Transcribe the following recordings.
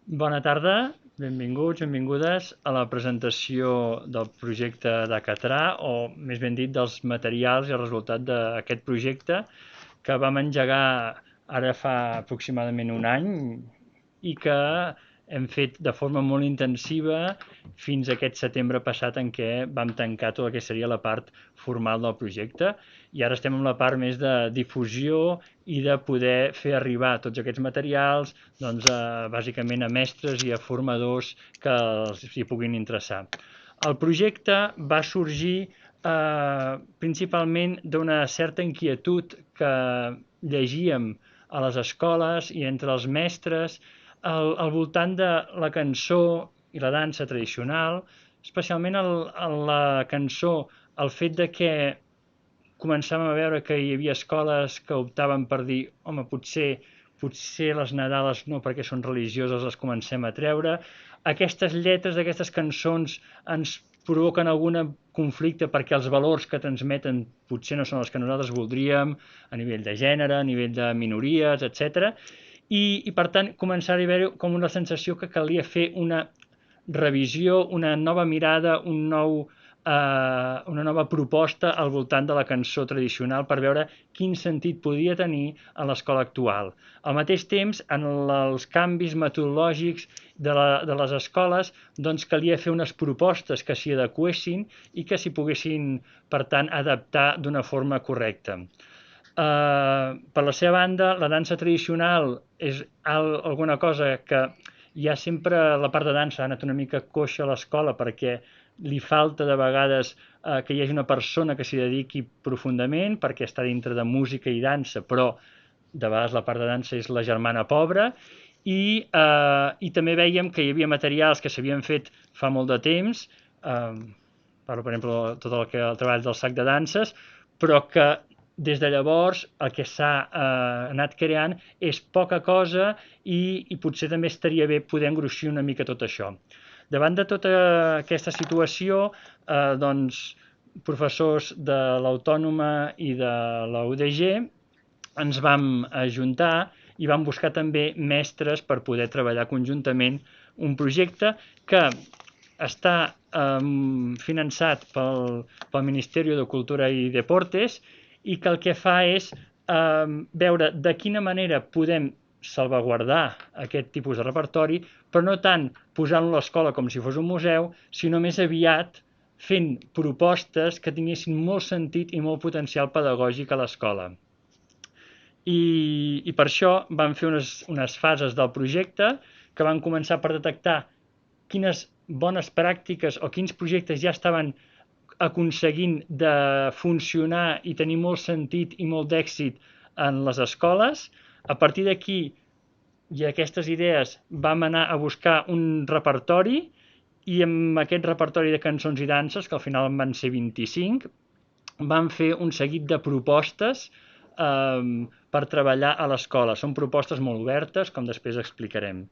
Bona tarda, benvinguts, benvingudes a la presentació del projecte de Catrà, o més ben dit, dels materials i el resultat d'aquest projecte que vam engegar ara fa aproximadament un any i que hem fet de forma molt intensiva fins a aquest setembre passat en què vam tancar tot el que seria la part formal del projecte i ara estem en la part més de difusió i de poder fer arribar tots aquests materials doncs, bàsicament a mestres i a formadors que els hi puguin interessar. El projecte va sorgir principalment d'una certa inquietud que llegíem a les escoles i entre els mestres al voltant de la cançó i la dansa tradicional, especialment la cançó, el fet de que començàvem a veure que hi havia escoles que optaven per dir home, potser les Nadales no perquè són religioses les comencem a treure. Aquestes lletres d'aquestes cançons ens provoquen algun conflicte perquè els valors que transmeten potser no són els que nosaltres voldríem a nivell de gènere, a nivell de minories, etc. I per tant començar a haver com una sensació que calia fer una revisió, una nova mirada, una nova proposta al voltant de la cançó tradicional per veure quin sentit podia tenir a l'escola actual. Al mateix temps, en els canvis metodològics de les escoles, doncs calia fer unes propostes que s'hi adequessin i que s'hi poguessin, per tant, adaptar d'una forma correcta. Per la seva banda, la dansa tradicional és alguna cosa que ja sempre la part de dansa ha anat una mica coixa a l'escola perquè li falta de vegades que hi hagi una persona que s'hi dediqui profundament perquè està dintre de música i dansa, però de vegades la part de dansa és la germana pobra i també veiem que hi havia materials que s'havien fet fa molt de temps, parlo per exemple tot el treball del sac de danses, però que des de llavors el que s'ha anat creant és poca cosa i potser també estaria bé poder engruixir una mica tot això. Davant de tota aquesta situació, doncs, professors de l'Autònoma i de la UDG ens vam ajuntar i vam buscar també mestres per poder treballar conjuntament un projecte que està finançat pel Ministeri de Cultura i Deportes i que el que fa és veure de quina manera podem salvaguardar aquest tipus de repertori, però no tant posant-lo a l'escola com si fos un museu, sinó més aviat fent propostes que tinguessin molt sentit i molt potencial pedagògic a l'escola. I per això vam fer unes fases del projecte que van començar per detectar quines bones pràctiques o quins projectes ja estaven aconseguint de funcionar i tenir molt sentit i molt d'èxit en les escoles. A partir d'aquí i aquestes idees vam anar a buscar un repertori i amb aquest repertori de cançons i danses, que al final en van ser 25, vam fer un seguit de propostes per treballar a l'escola. Són propostes molt obertes, com després explicarem.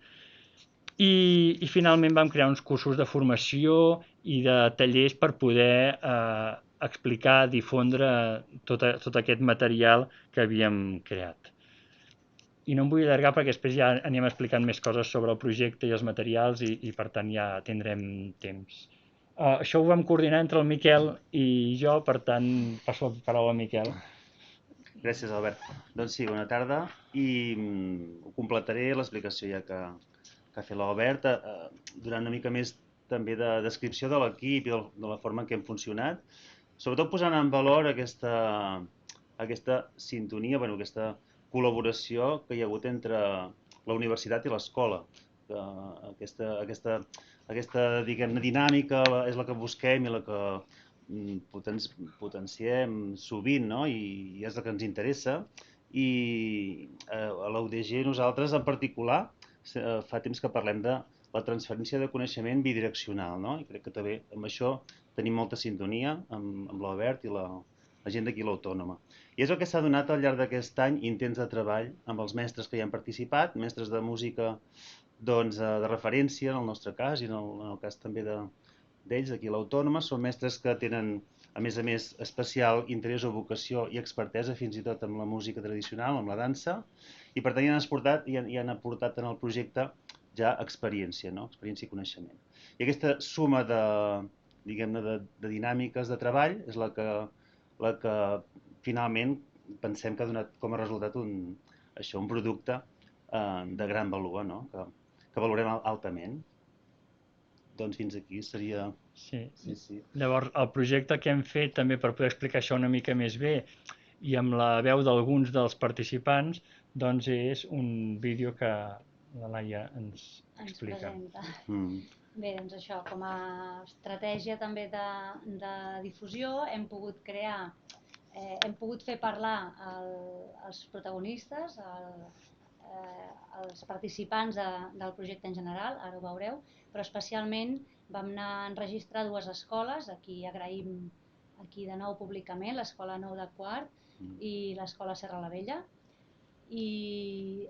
I finalment vam crear uns cursos de formació i de tallers per poder explicar, difondre tot aquest material que havíem creat. I no em vull allargar perquè després ja anem explicant més coses sobre el projecte i els materials i per tant ja tindrem temps. Això ho vam coordinar entre el Miquel i jo, per tant passo la paraula a Miquel. Gràcies, Albert. Doncs sí, bona tarda i ho completaré l'explicació ja que ha fet l'Albert, donant una mica més també de descripció de l'equip i de la forma en què hem funcionat, sobretot posant en valor aquesta sintonia, bueno, aquesta col·laboració que hi ha hagut entre la universitat i l'escola. Aquesta diguem-ne, dinàmica és la que busquem i la que potenciem sovint, no? I és el que ens interessa. I a la UDG nosaltres en particular fa temps que parlem de la transferència de coneixement bidireccional, no? I crec que també amb això tenim molta sintonia amb l'Albert i la gent d'aquí l'Autònoma. I és el que s'ha donat al llarg d'aquest any intents de treball amb els mestres que hi han participat, mestres de música doncs, de referència en el nostre cas i en el cas també d'ells aquí a l'Autònoma. Són mestres que tenen, a més, especial interès o vocació i expertesa fins i tot amb la música tradicional, amb la dansa, i per tant hi han aportat en el projecte ja experiència, no? Experiència i coneixement. I aquesta suma de, diguem-ne, de dinàmiques de treball és la que finalment pensem que ha donat com a resultat un producte de gran valor, no? Que valorem altament. Doncs fins aquí seria... Sí. Sí. Llavors, el projecte que hem fet també per poder explicar això una mica més bé i amb la veu d'alguns dels participants, doncs és un vídeo que la Laia ens explica. Presenta. Bé, doncs això, com a estratègia també de difusió hem pogut crear, hem pogut fer parlar els protagonistes, els participants del projecte en general, ara ho veureu, però especialment vam anar a enregistrar 2 escoles, aquí agraïm aquí de nou públicament, l'Escola 9 de Quart i l'Escola Serra la Vella. I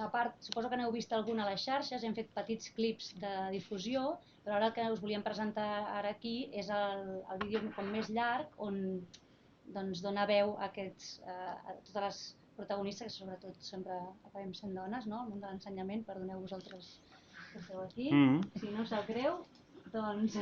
a part, suposo que n'heu vist alguna a les xarxes, hem fet petits clips de difusió, però ara el que us volíem presentar ara aquí és el vídeo com més llarg on doncs, dona veu a totes les protagonistes, que sobretot sempre acabem sent dones, no? El món de l'ensenyament, perdoneu vosaltres que esteu aquí, si no us sap greu, doncs...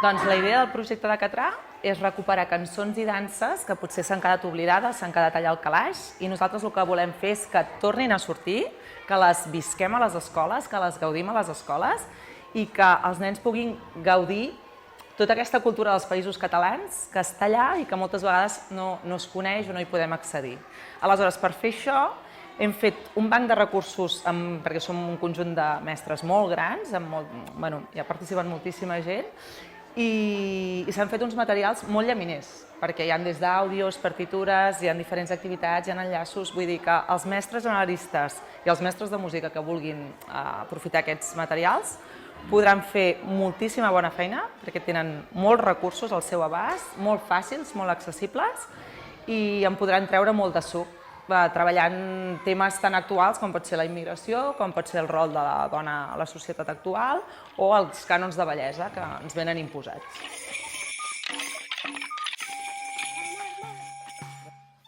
Doncs la idea del projecte de Catrà és recuperar cançons i danses que potser s'han quedat oblidades, s'han quedat allà al calaix, i nosaltres el que volem fer és que tornin a sortir, que les visquem a les escoles, que les gaudim a les escoles i que els nens puguin gaudir tota aquesta cultura dels països catalans que està allà i que moltes vegades no es coneix o no hi podem accedir. Aleshores, per fer això, hem fet un banc de recursos, perquè som un conjunt de mestres molt grans, hi ha participat moltíssima gent, i s'han fet uns materials molt llaminers, perquè hi ha des d'àudios, partitures, hi ha diferents activitats, hi ha enllaços, vull dir que els mestres generalistes i els mestres de música que vulguin aprofitar aquests materials podran fer moltíssima bona feina, perquè tenen molts recursos al seu abast, molt fàcils, molt accessibles, i en podran treure molt de suc, treballant temes tan actuals com pot ser la immigració, com pot ser el rol de la dona a la societat actual o els cànons de bellesa que ens venen imposats.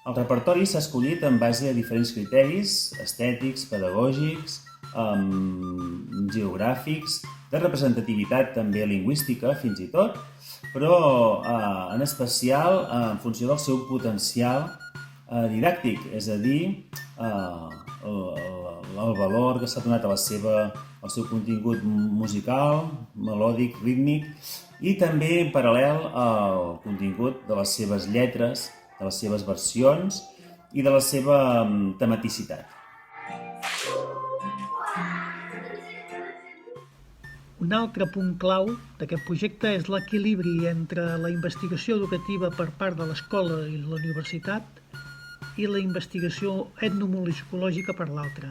El repertori s'ha escollit en base a diferents criteris estètics, pedagògics, geogràfics, de representativitat també lingüística fins i tot, però en especial en funció del seu potencial didàctic, és a dir, el valor que s'ha donat al seu contingut musical, melòdic, rítmic i també en paral·lel al contingut de les seves lletres, de les seves versions i de la seva tematicitat. Un altre punt clau d'aquest projecte és l'equilibri entre la investigació educativa per part de l'escola i la universitat i la investigació etnomusicològica per l'altra.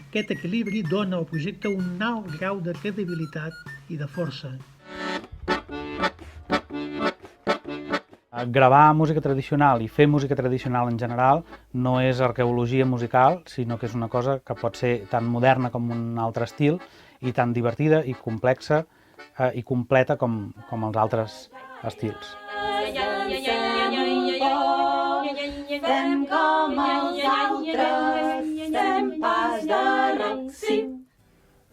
Aquest equilibri dona al projecte un alt grau de credibilitat i de força. Gravar música tradicional i fer música tradicional en general no és arqueologia musical, sinó que és una cosa que pot ser tan moderna com un altre estil i tan divertida i complexa i completa com els altres estils. Fem com els altres, fem pas de rock.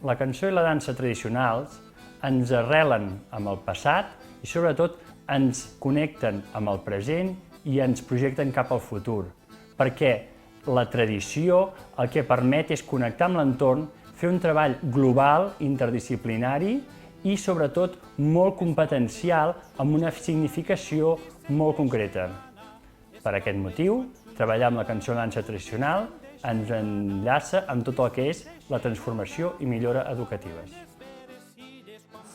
La cançó i la dansa tradicionals ens arrelen amb el passat i sobretot ens connecten amb el present i ens projecten cap al futur, perquè la tradició el que permet és connectar amb l'entorn, fer un treball global, interdisciplinari i sobretot molt competencial amb una significació molt concreta. Per aquest motiu, treballar amb la cançó i la dansa tradicional ens enllaça amb tot el que és la transformació i millora educatives.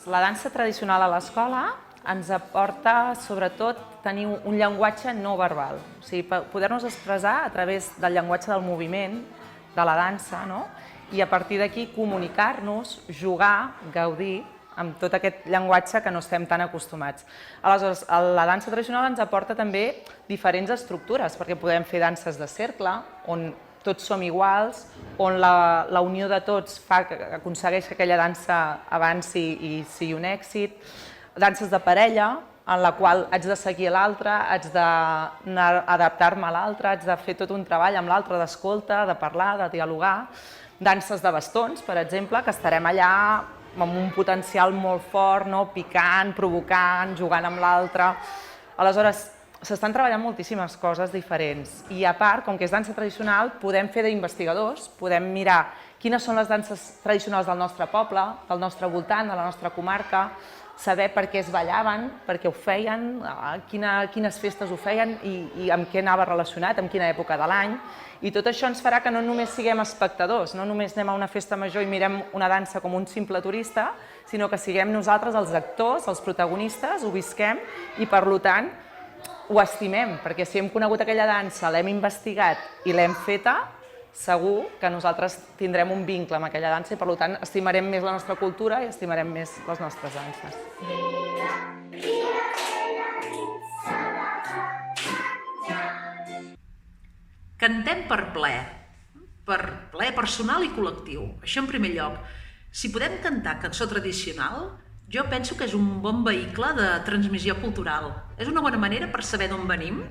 La dansa tradicional a l'escola ens aporta, sobretot, tenir un llenguatge no verbal. O sigui, poder-nos expressar a través del llenguatge del moviment, de la dansa, no? I a partir d'aquí comunicar-nos, jugar, gaudir, amb tot aquest llenguatge que no estem tan acostumats. Aleshores, la dansa tradicional ens aporta també diferents estructures, perquè podem fer danses de cercle, on tots som iguals, on la unió de tots aconsegueix que aquella dansa avanci i sigui un èxit. Danses de parella, en la qual haig de seguir l'altre, haig d'adaptar-me a l'altre, haig de fer tot un treball amb l'altre d'escolta, de parlar, de dialogar. Danses de bastons, per exemple, que estarem allà amb un potencial molt fort, picant, provocant, jugant amb l'altre. Aleshores, s'estan treballant moltíssimes coses diferents i a part, com que és dansa tradicional, podem fer d'investigadors, podem mirar quines són les danses tradicionals del nostre poble, del nostre voltant, de la nostra comarca, saber per què es ballaven, per què ho feien, quines festes ho feien i amb què anava relacionat, amb quina època de l'any. I tot això ens farà que no només siguem espectadors, no només anem a una festa major i mirem una dansa com un simple turista, sinó que siguem nosaltres els actors, els protagonistes, ho visquem i, per tant, ho estimem, perquè si hem conegut aquella dansa, l'hem investigat i l'hem feta, segur que nosaltres tindrem un vincle amb aquella dansa i, per tant, estimarem més la nostra cultura i estimarem més les nostres danses. Cantem per ple personal i col·lectiu. Això en primer lloc. Si podem cantar cançó tradicional, jo penso que és un bon vehicle de transmissió cultural. És una bona manera per saber d'on venim,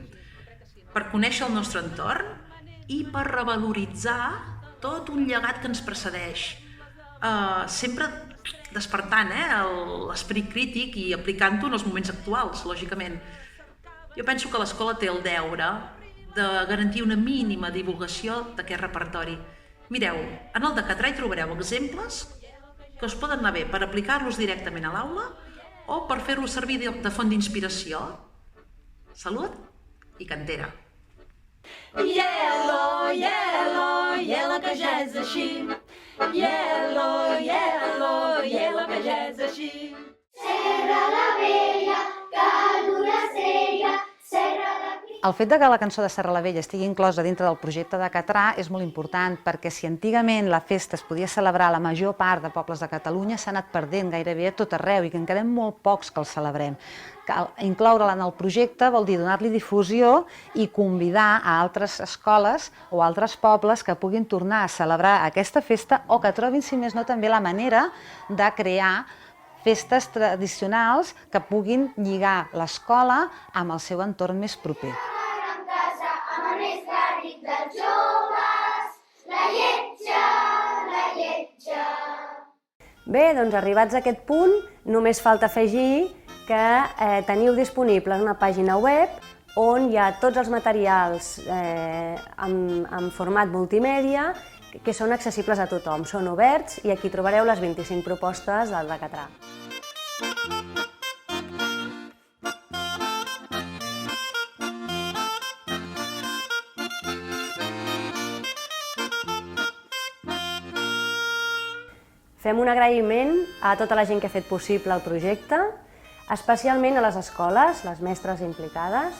per conèixer el nostre entorn i per revaloritzar tot un llegat que ens precedeix. Sempre despertant l'esperit crític i aplicant-ho en els moments actuals, lògicament. Jo penso que l'escola té el deure de garantir una mínima divulgació d'aquest repertori. Mireu, en el de Catrà hi trobareu exemples que us poden anar bé per aplicar-los directament a l'aula o per fer-los servir de font d'inspiració. Salut i cantera! Ielo, ielo, ielo, que ja és així. Ielo, ielo, ielo, que ja és així. Serra la Vella, que d'una estrella, serra la... El fet que la cançó de Serra la Vella estigui inclosa dintre del projecte de Catrà és molt important perquè si antigament la festa es podia celebrar a la major part de pobles de Catalunya, s'ha anat perdent gairebé a tot arreu i que en quedem molt pocs que el celebrem. Incloure-la en el projecte vol dir donar-li difusió i convidar a altres escoles o altres pobles que puguin tornar a celebrar aquesta festa o que trobin, si més no, també la manera de crear festes tradicionals que puguin lligar l'escola amb el seu entorn més proper. Bé, doncs arribats a aquest punt, només falta afegir que teniu disponible una pàgina web on hi ha tots els materials en format multimèdia que són accessibles a tothom, són oberts i aquí trobareu les 25 propostes del de Catrà. Fem un agraïment a tota la gent que ha fet possible el projecte, especialment a les escoles, les mestres implicades,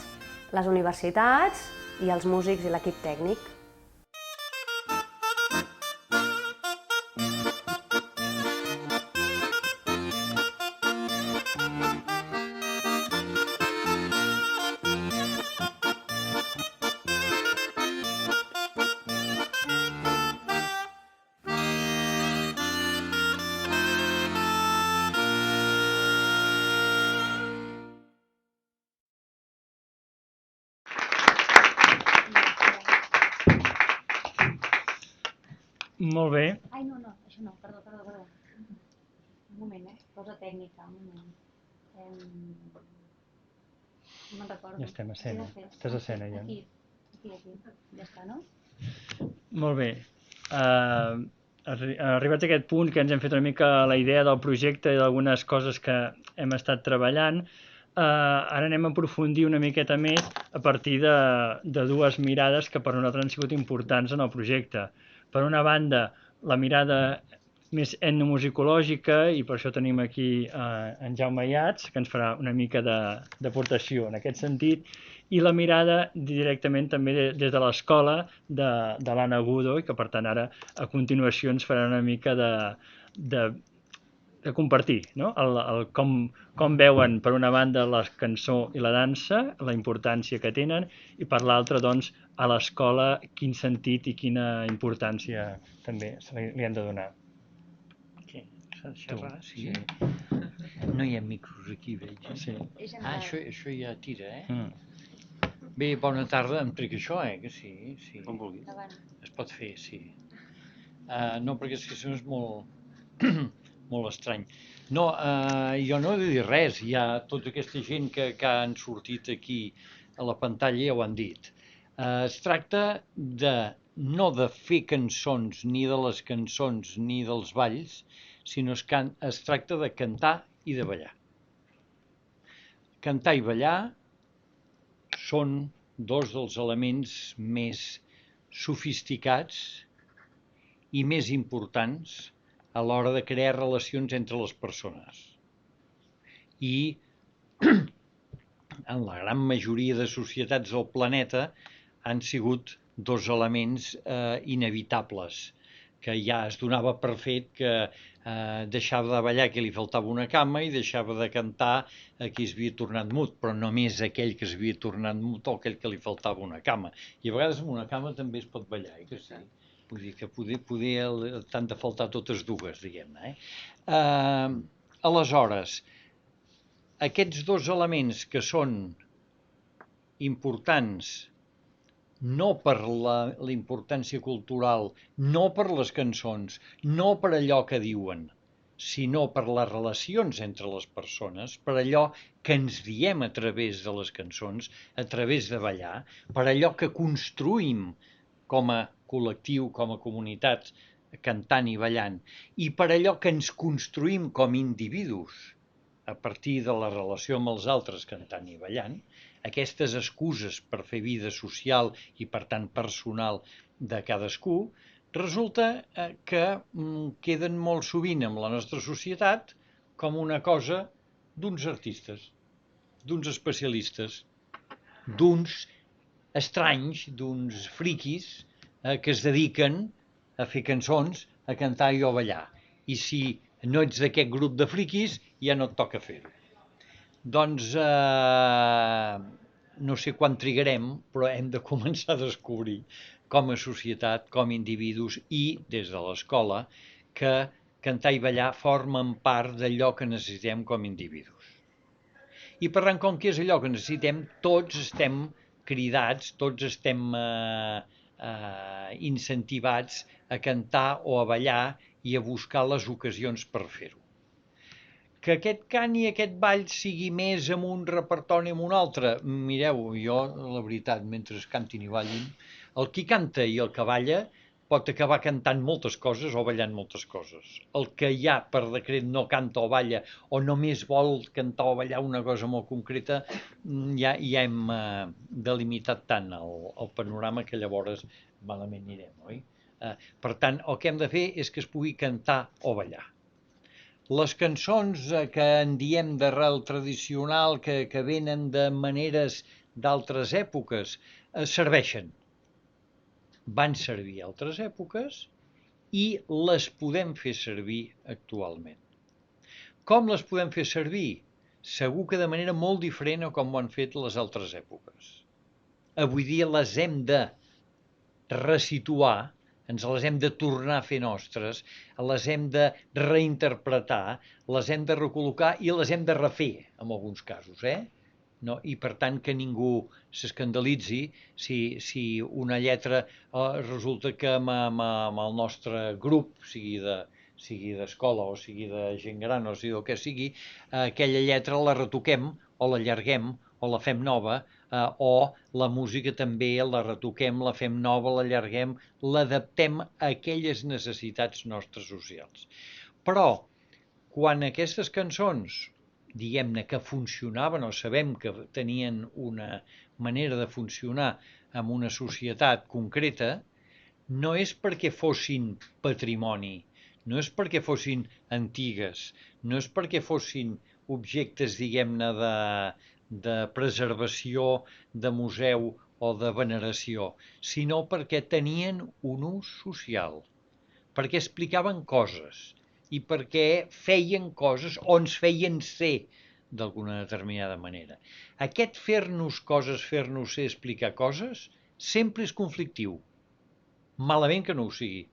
les universitats i els músics i l'equip tècnic. Molt bé. Ai, no, això no, perdó. Un moment, cosa tècnica, un moment. No me'n recordo. Ja estem a escena. Estàs a escena, ja. Aquí. Ja està, no? Molt bé. Arribats a aquest punt que ens hem fet una mica la idea del projecte i d'algunes coses que hem estat treballant, ara anem a aprofundir una miqueta més a partir de dues mirades que per nosaltres han sigut importants en el projecte. Per una banda, la mirada més etnomusicològica, i per això tenim aquí en Jaume Iats, que ens farà una mica d'aportació en aquest sentit, i la mirada directament també des de l'escola de l'Anna Agudo, i que per tant ara a continuació ens farà una mica compartir, no? Com veuen, per una banda, la cançó i la dansa, la importància que tenen, i per l'altra, doncs, a l'escola, quin sentit i quina importància també li han de donar. Què? S'ha de xerrar? Sí. No hi ha micros aquí, veig. Sí. Això ja tira, Bé, bona tarda, em trec això, que sí. Com vulguis. Es pot fer, sí. No, perquè és que això és molt, molt estrany. No, jo no he de dir res, tota aquesta gent que han sortit aquí a la pantalla ja ho han dit. Es tracta no de fer cançons, ni de les cançons, ni dels balls, sinó es tracta de cantar i de ballar. Cantar i ballar són dos dels elements més sofisticats i més importants a l'hora de crear relacions entre les persones. I en la gran majoria de societats del planeta han sigut dos elements inevitables, que ja es donava per fet que deixava de ballar qui li faltava una cama i deixava de cantar a qui es havia tornat mut, però només aquell que es havia tornat mut o aquell que li faltava una cama. I a vegades amb una cama també es pot ballar, que sí? Vull dir que poder t'han de faltar totes dues, diguem-ne. Aleshores, aquests dos elements que són importants no per la importància cultural, no per les cançons, no per allò que diuen, sinó per les relacions entre les persones, per allò que ens diem a través de les cançons, a través de ballar, per allò que construïm com a col·lectiu, com a comunitat, cantant i ballant, i per allò que ens construïm com a individus a partir de la relació amb els altres cantant i ballant, aquestes excuses per fer vida social i, per tant, personal de cadascú, resulta que queden molt sovint en la nostra societat com una cosa d'uns artistes, d'uns especialistes, d'uns estranys, d'uns friquis que es dediquen a fer cançons, a cantar i a ballar. I si no ets d'aquest grup de friquis, ja no et toca fer-ho. Doncs no sé quan trigarem, però hem de començar a descobrir com a societat, com a individus i des de l'escola, que cantar i ballar formen part d'allò que necessitem com a individus. I per tant, com que és allò que necessitem, tots estem cridats, tots estem incentivats a cantar o a ballar i a buscar les ocasions per fer-ho. Que aquest cant i aquest ball sigui més amb un repertori o amb un altre, mireu, jo, la veritat, mentre cantin i ballin, el qui canta i el que balla pot acabar cantant moltes coses o ballant moltes coses. El que ja per decret no canta o balla o només vol cantar o ballar una cosa molt concreta, ja hem delimitat tant el panorama que llavors malament anirem, oi? Per tant, el que hem de fer és que es pugui cantar o ballar. Les cançons que en diem d'arrel tradicional, que venen de maneres d'altres èpoques, serveixen. Van servir a altres èpoques i les podem fer servir actualment. Com les podem fer servir? Segur que de manera molt diferent a com ho han fet les altres èpoques. Avui dia les hem de resituar, ens les hem de tornar a fer nostres, les hem de reinterpretar, les hem de recol·locar i les hem de refer, en alguns casos, No? I per tant que ningú s'escandalitzi si una lletra resulta que amb el nostre grup, sigui d'escola o sigui de gent gran o sigui el que sigui, aquella lletra la retoquem o l'allarguem o la fem nova, o la música també la retoquem, la fem nova, l'allarguem, l'adaptem a aquelles necessitats nostres socials. Però, quan aquestes cançons, diguem-ne, que funcionaven o sabem que tenien una manera de funcionar en una societat concreta, no és perquè fossin patrimoni, no és perquè fossin antigues, no és perquè fossin objectes, diguem-ne, de preservació, de museu o de veneració, sinó perquè tenien un ús social, perquè explicaven coses i perquè feien coses o ens feien ser d'alguna determinada manera. Aquest fer-nos coses, fer-nos ser, explicar coses, sempre és conflictiu. Malament que no ho sigui,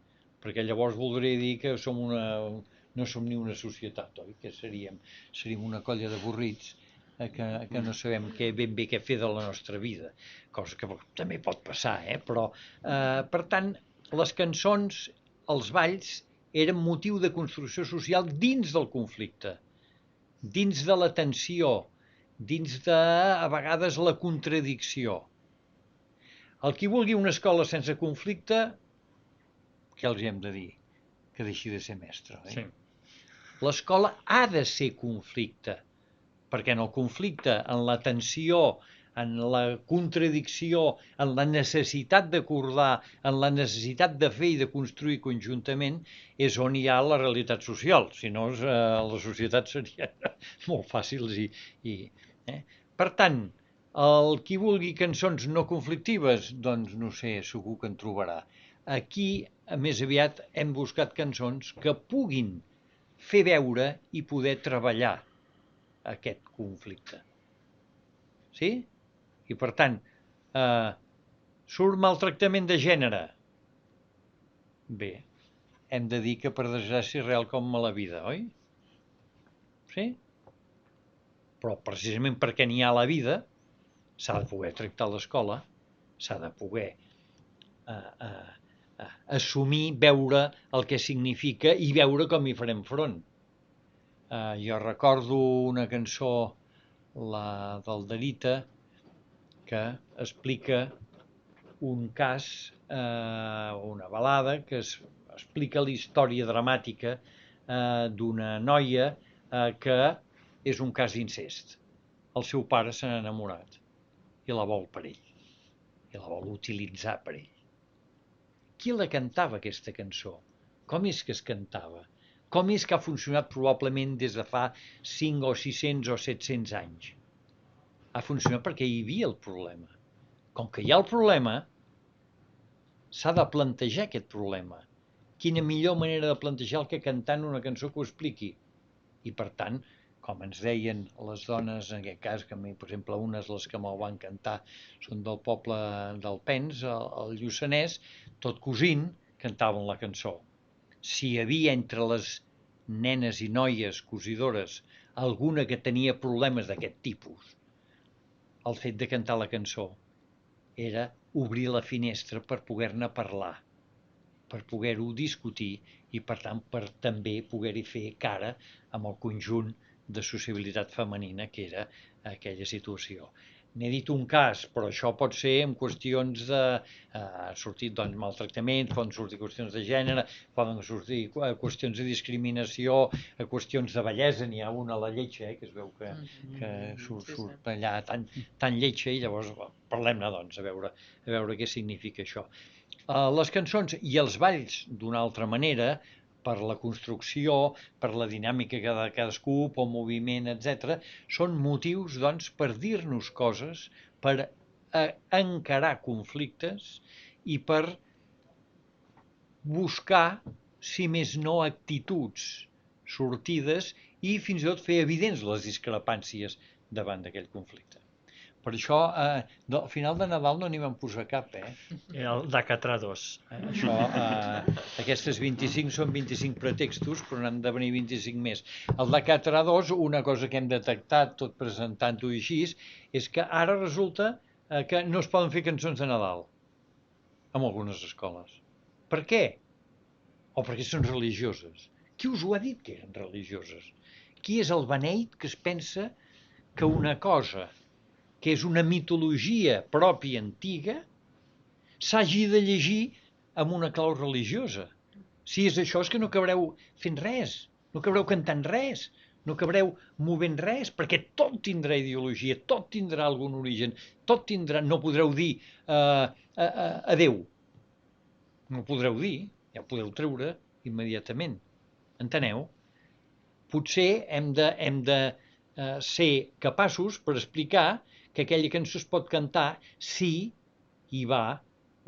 perquè llavors voldria dir que no som ni una societat, oi? Que seríem una colla d'avorrits que no sabem ben bé què fer de la nostra vida, cosa que també pot passar, però, per tant, les cançons, els balls, eren motiu de construcció social dins del conflicte, dins de la tensió, dins de, a vegades, la contradicció. El qui vulgui una escola sense conflicte, què els hem de dir? Que deixi de ser mestre. Sí. L'escola ha de ser conflicte, perquè en el conflicte, en la tensió, en la contradicció, en la necessitat d'acordar, en la necessitat de fer i de construir conjuntament, és on hi ha la realitat social. Si no, les societats serien molt fàcils. Per tant, el qui vulgui cançons no conflictives, doncs no sé, segur que en trobarà. Aquí, més aviat, hem buscat cançons que puguin fer veure i poder treballar aquest conflicte. Sí? I per tant, surt maltractament de gènere? Bé, hem de dir que per desgràcia és real com a la vida, oi? Sí? Però precisament perquè n'hi ha a la vida, s'ha de poder tractar a l'escola, s'ha de poder assumir, veure el que significa i veure com hi farem front. Jo recordo una cançó, la del Darita, que explica un cas, una balada, que explica la història dramàtica d'una noia que és un cas d'incest. El seu pare se n'ha enamorat i la vol per ell, i la vol utilitzar per ell. Qui la cantava, aquesta cançó? Com és que es cantava? Com és que ha funcionat probablement des de fa 5 o 600 o 700 anys? Ha funcionat perquè hi havia el problema. Com que hi ha el problema, s'ha de plantejar aquest problema. Quina millor manera de plantejar el que cantant una cançó que ho expliqui. I per tant, com ens deien les dones, en aquest cas, que a mi, per exemple, unes les que me'l van cantar són del poble d'Alpens, el Lluçanès, tot cosint, cantaven la cançó. Si hi havia entre les nenes i noies cosidores alguna que tenia problemes d'aquest tipus, el fet de cantar la cançó era obrir la finestra per poder-ne parlar, per poder-ho discutir i, per tant, per també poder-hi fer cara amb el conjunt de sociabilitat femenina que era aquella situació. N'he dit un cas, però això pot ser en qüestions de... ha sortit doncs, maltractaments, poden sortir qüestions de gènere, poden sortir qüestions de discriminació, qüestions de bellesa. N'hi ha una a la lletja, que es veu que surt allà tan lletja, i llavors parlem-ne, doncs, a veure què significa això. Les cançons i els balls, d'una altra manera, per la construcció, per la dinàmica de cadascú, pel moviment, etc., són motius, doncs, per dir-nos coses, per encarar conflictes i per buscar, si més no, actituds, sortides i fins i tot fer evidents les discrepàncies davant d'aquell conflicte. Per això, al final de Nadal no n'hi van posar cap, El Dacatrà 2. Això, aquestes 25 són 25 pretextos, però n'han de venir 25 més. El Dacatrà 2, una cosa que hem detectat, tot presentant-ho així, és que ara resulta que no es poden fer cançons de Nadal en algunes escoles. Per què? O perquè són religioses. Qui us ho ha dit que eren religioses? Qui és el beneit que es pensa que una cosa que és una mitologia pròpia antiga, s'hagi de llegir amb una clau religiosa? Si és això, és que no acabareu fent res, no acabareu cantant res, no acabareu movent res, perquè tot tindrà ideologia, tot tindrà algun origen, tot tindrà... No podreu dir adeu. No ho podreu dir, ja ho podeu treure immediatament. Enteneu? Potser hem de ser capaços per explicar que aquella cançó es pot cantar si hi va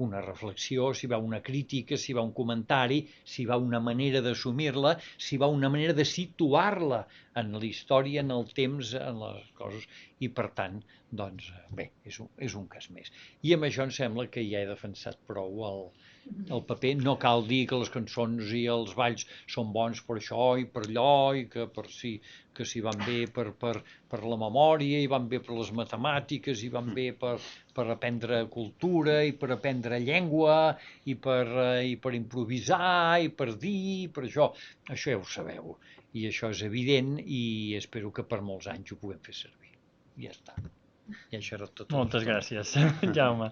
una reflexió, si va una crítica, si va un comentari, si va una manera d'assumir-la, si va una manera de situar-la en la història, en el temps, en les coses, i per tant, doncs, bé, és un cas més. I amb això em sembla que ja he defensat prou el paper. No cal dir que les cançons i els balls són bons per això i per allò, i que si van bé per la memòria, i van bé per les matemàtiques, i van bé per aprendre cultura, i per aprendre llengua, i per improvisar, i per dir, per això. Això ja ho sabeu, i això és evident, i espero que per molts anys ho puguem fer servir. Ja està. I això era tot. Moltes gràcies, Jaume.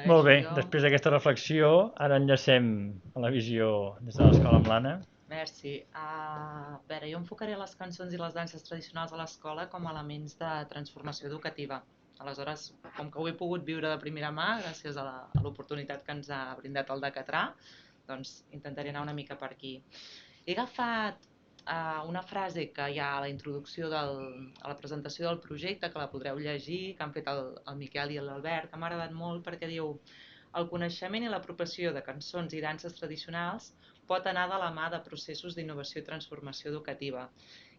Molt bé, després d'aquesta reflexió, ara enllacem a la visió des de l'Escola amb l'Anna. Merci. A veure, jo enfocaré les cançons i les danses tradicionals a l'escola com a elements de transformació educativa. Aleshores, com que ho he pogut viure de primera mà, gràcies a l'oportunitat que ens ha brindat el Decatrà, doncs intentaré anar una mica per aquí. He agafat una frase que hi ha a la introducció a la presentació del projecte, que la podreu llegir, que han fet el Miquel i l'Albert, que m'ha agradat molt perquè diu: el coneixement i l'apropiació de cançons i danses tradicionals pot anar de la mà de processos d'innovació i transformació educativa.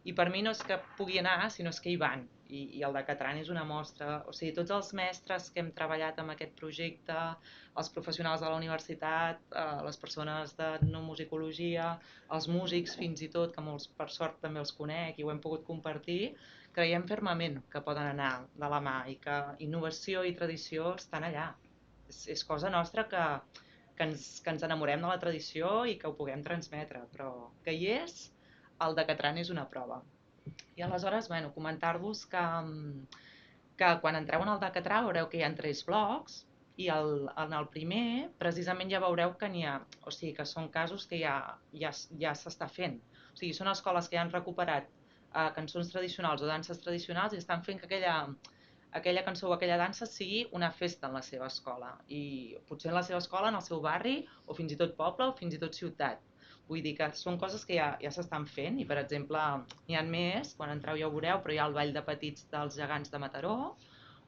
I per mi no és que pugui anar, sinó és que hi van. I el Decatran és una mostra. O sigui, tots els mestres que hem treballat amb aquest projecte, els professionals de la universitat, les persones d'etnomusicologia, els músics fins i tot, que molts per sort també els conec i ho hem pogut compartir, creiem fermament que poden anar de la mà i que innovació i tradició estan allà. És cosa nostra que ens enamorem de la tradició i que ho puguem transmetre, però que hi és, el Decatran és una prova. I aleshores, comentar-vos que quan entreu en el Decatrà veureu que hi ha 3 blocs i en el primer precisament ja veureu que n'hi ha, o sigui que són casos que ja s'està fent. O sigui, són escoles que ja han recuperat cançons tradicionals o danses tradicionals i estan fent que aquella cançó o aquella dansa sigui una festa en la seva escola. I potser en la seva escola, en el seu barri, o fins i tot poble, o fins i tot ciutat. Vull dir que són coses que ja s'estan fent i, per exemple, n'hi ha més, quan entreu ja ho veureu, però hi ha el Ball de Petits dels Gegants de Mataró,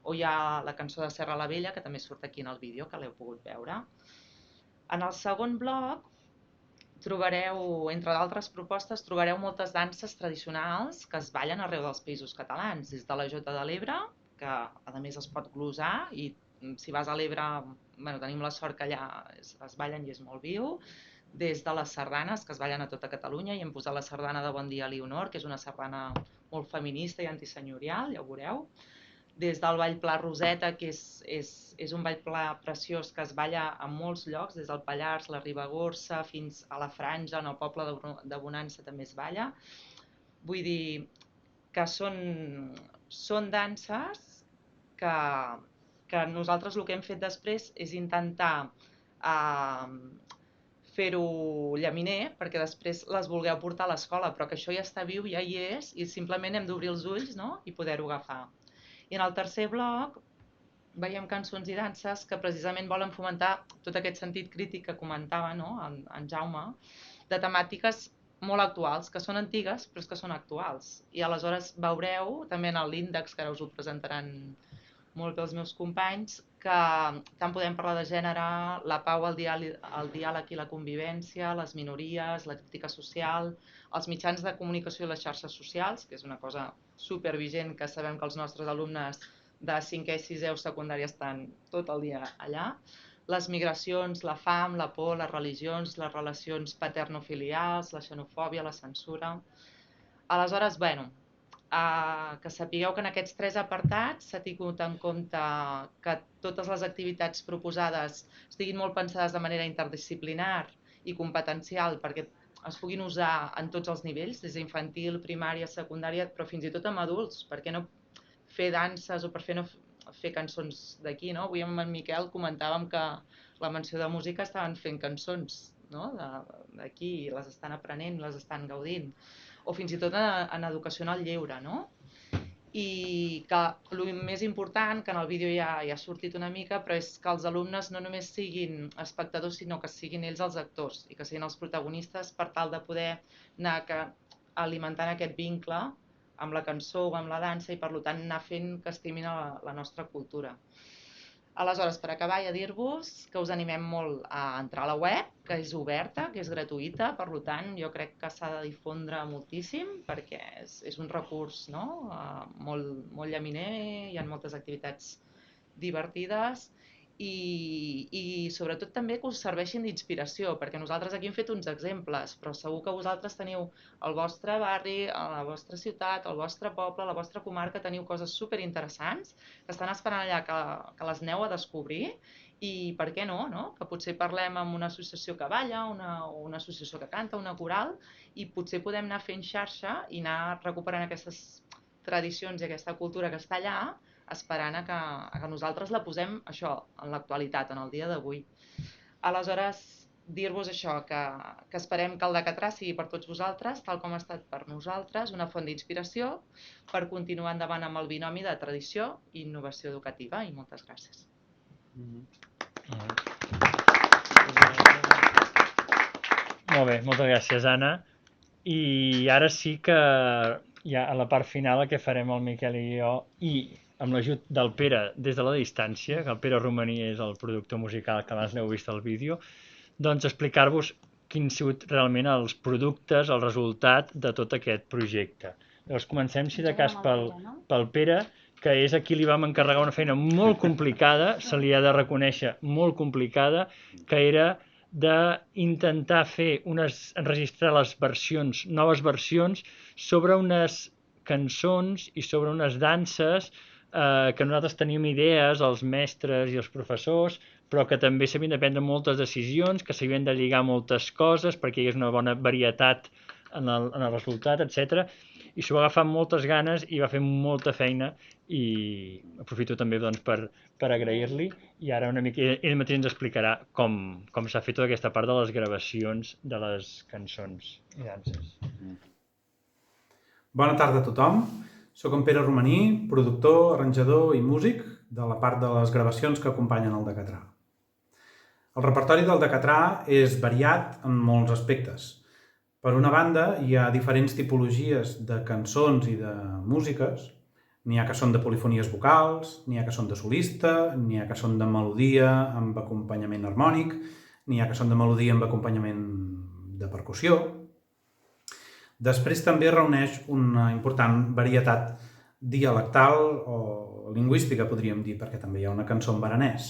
o hi ha la cançó de Serra la Vella, que també surt aquí en el vídeo, que l'heu pogut veure. En el segon bloc trobareu, entre d'altres propostes, trobareu moltes danses tradicionals que es ballen arreu dels Països Catalans, des de la Jota de l'Ebre, que a més es pot glosar, i si vas a l'Ebre, tenim la sort que allà es ballen i és molt viu, des de les sardanes, que es ballen a tota Catalunya, i hem posat la sardana de Bon dia Leonor, que és una sardana molt feminista i antisenyorial, ja ho veureu. Des del Ball Pla Roseta, que és un ball pla preciós que es balla en molts llocs, des del Pallars, la Ribagorça, fins a la Franja, en el poble de Bonança també es balla. Vull dir que són danses que nosaltres el que hem fet després és intentar fer-ho llaminer perquè després les vulgueu portar a l'escola, però que això ja està viu, ja hi és, i simplement hem d'obrir els ulls, no?, i poder-ho agafar. I en el tercer bloc veiem cançons i danses que precisament volen fomentar tot aquest sentit crític que comentava, no?, en Jaume, de temàtiques molt actuals, que són antigues però que són actuals. I aleshores veureu, també en l'índex, que ara us ho presentaran molt bé els meus companys, que tant podem parlar de gènere, la pau, el diàleg i la convivència, les minories, la crítica social, els mitjans de comunicació i les xarxes socials, que és una cosa supervigent que sabem que els nostres alumnes de 5è i 6è o secundària estan tot el dia allà, les migracions, la fam, la por, les religions, les relacions paternofilials, la xenofòbia, la censura. Aleshores, que sapigueu que en aquests 3 apartats s'ha tingut en compte que totes les activitats proposades estiguin molt pensades de manera interdisciplinar i competencial perquè es puguin usar en tots els nivells, des d'infantil, primària, secundària, però fins i tot amb adults, perquè no fer danses o per fer cançons d'aquí, no? Avui amb en Miquel comentàvem que la menció de música estaven fent cançons d'aquí, les estan aprenent, les estan gaudint, o fins i tot en educació en el lleure, no? I que el més important, que en el vídeo ja ha sortit una mica, però és que els alumnes no només siguin espectadors, sinó que siguin ells els actors i que siguin els protagonistes per tal de poder anar alimentant aquest vincle amb la cançó o amb la dansa i per tant anar fent que estimin la nostra cultura. Aleshores, per acabar, ja dir-vos que us animem molt a entrar a la web, que és oberta, que és gratuïta, per tant, jo crec que s'ha de difondre moltíssim, perquè és un recurs, no? Molt llaminer, hi ha moltes activitats divertides, i sobretot també que us serveixin d'inspiració, perquè nosaltres aquí hem fet uns exemples, però segur que vosaltres teniu al vostre barri, a la vostra ciutat, al vostre poble, a la vostra comarca, teniu coses superinteressants que estan esperant allà que les aneu a descobrir, i per què no? Que potser parlem amb una associació que balla, una associació que canta, una coral, i potser podem anar fent xarxa i anar recuperant aquestes tradicions i aquesta cultura que està allà, esperant a que nosaltres la posem, això, en l'actualitat, en el dia d'avui. Aleshores, dir-vos això, que esperem que el de Catrà sigui per tots vosaltres, tal com ha estat per nosaltres, una font d'inspiració per continuar endavant amb el binomi de tradició i innovació educativa, i moltes gràcies. Molt bé, moltes gràcies, Anna. I ara sí que ja a la part final el que farem el Miquel i jo, i amb l'ajut del Pere des de la distància, que el Pere Romaní és el productor musical que abans l'heu vist al vídeo, doncs explicar-vos quins han sigut realment els productes, el resultat de tot aquest projecte. Llavors comencem, si de cas, pel Pere, que és a qui li vam encarregar una feina molt complicada, se li ha de reconèixer molt complicada, que era d'intentar enregistrar les versions, noves versions, sobre unes cançons i sobre unes danses que nosaltres teníem idees, els mestres i els professors, però que també s'havien de prendre moltes decisions, que s'havien de lligar moltes coses perquè hi hagués una bona varietat en el resultat, etc. I s'ho va agafar amb moltes ganes i va fer molta feina, i aprofito també per agrair-li, i ara una mica ell mateix ens explicarà com s'ha fet tota aquesta part de les gravacions de les cançons i danses. Bona tarda a tothom. Soc en Pere Romaní, productor, arranjador i músic de la part de les gravacions que acompanyen el de Catrà. El repertori del de Catrà és variat en molts aspectes. Per una banda, hi ha diferents tipologies de cançons i de músiques. N'hi ha que són de polifonies vocals, n'hi ha que són de solista, n'hi ha que són de melodia amb acompanyament harmònic, n'hi ha que són de melodia amb acompanyament de percussió. Després també reuneix una important varietat dialectal o lingüística, podríem dir, perquè també hi ha una cançó en beranès.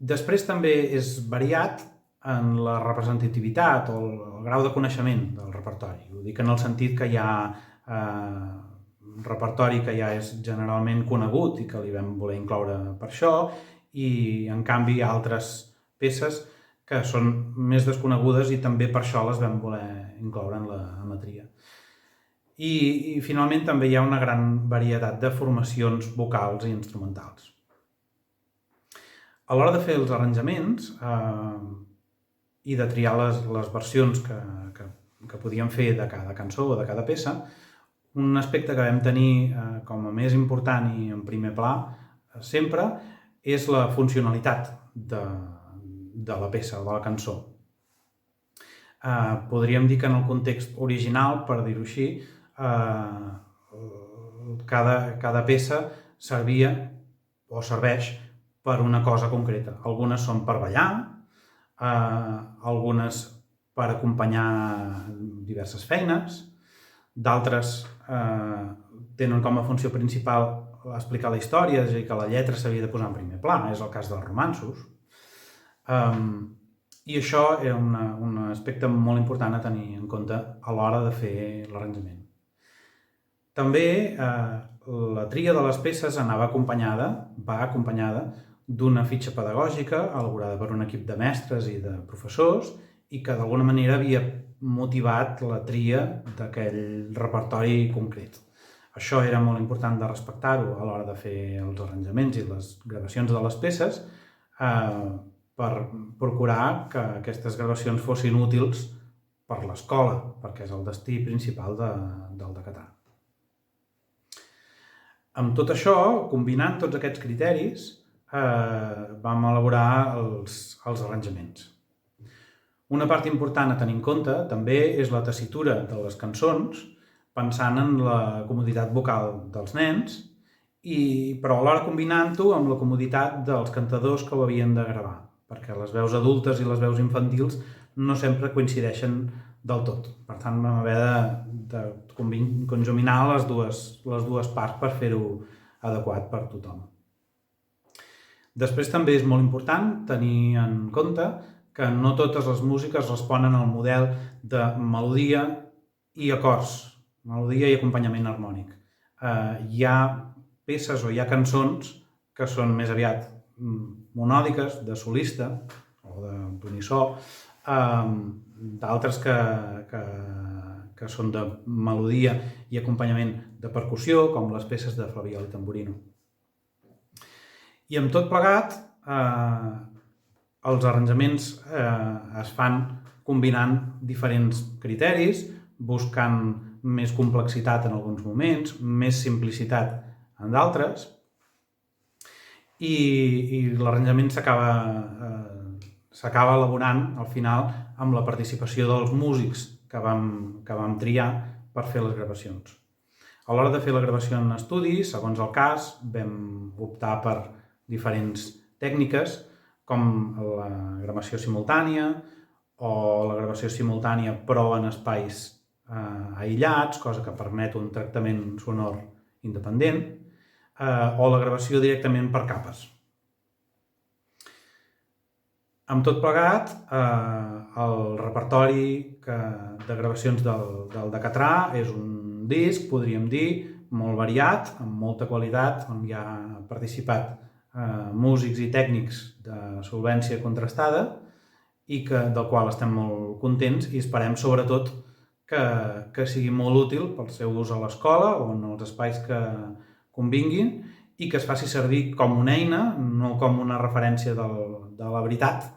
Després també és variat en la representativitat o el grau de coneixement del repertori. Ho dic en el sentit que hi ha un repertori que ja és generalment conegut i que li vam voler incloure per això, i en canvi hi ha altres peces que són més desconegudes i també per això les vam voler incloure en la tria. I finalment també hi ha una gran varietat de formacions vocals i instrumentals. A l'hora de fer els arranjaments i de triar les versions que podíem fer de cada cançó o de cada peça, un aspecte que vam tenir com a més important i en primer pla sempre és la funcionalitat de la peça o de la cançó. Podríem dir que en el context original, per dir-ho així, cada peça servia o serveix per una cosa concreta. Algunes són per ballar, algunes per acompanyar diverses feines, d'altres tenen com a funció principal explicar la història, és a dir, que la lletra s'havia de posar en primer pla, és el cas dels romanços. I això era un aspecte molt important a tenir en compte a l'hora de fer l'arranjament. També la tria de les peces va acompanyada d'una fitxa pedagògica elaborada per un equip de mestres i de professors i que d'alguna manera havia motivat la tria d'aquell repertori concret. Això era molt important de respectar-ho a l'hora de fer els arranjaments i les gravacions de les peces, per procurar que aquestes gravacions fossin útils per l'escola, perquè és el destí principal del de Catrà. Amb tot això, combinant tots aquests criteris, vam elaborar els arranjaments. Una part important a tenir en compte també és la tessitura de les cançons, pensant en la comoditat vocal dels nens però alhora combinant-ho amb la comoditat dels cantadors que ho havien de gravar, perquè les veus adultes i les veus infantils no sempre coincideixen del tot. Per tant, vam haver de conjuminar les dues parts per fer-ho adequat per tothom. Després també és molt important tenir en compte que no totes les músiques responen al model de melodia i acords, melodia i acompanyament harmònic. Hi ha peces o hi ha cançons que són més aviat monòdiques, de solista o d'unissó, d'altres que són de melodia i acompanyament de percussió, com les peces de flabiol i tamborino. I amb tot plegat, els arranjaments es fan combinant diferents criteris, buscant més complexitat en alguns moments, més simplicitat en d'altres, i l'arranjament s'acaba elaborant al final amb la participació dels músics que vam triar per fer les gravacions. A l'hora de fer la gravació en estudi, segons el cas, vam optar per diferents tècniques, com la gravació simultània o la gravació simultània però en espais aïllats, cosa que permet un tractament sonor independent, o la gravació directament per capes. Amb tot plegat, el repertori de gravacions del Decatrà és un disc, podríem dir, molt variat, amb molta qualitat, on hi ha participat músics i tècnics de solvència contrastada i del qual estem molt contents i esperem sobretot que sigui molt útil pel seu ús a l'escola o en els espais que convinguin i que es faci servir com una eina, no com una referència de la veritat.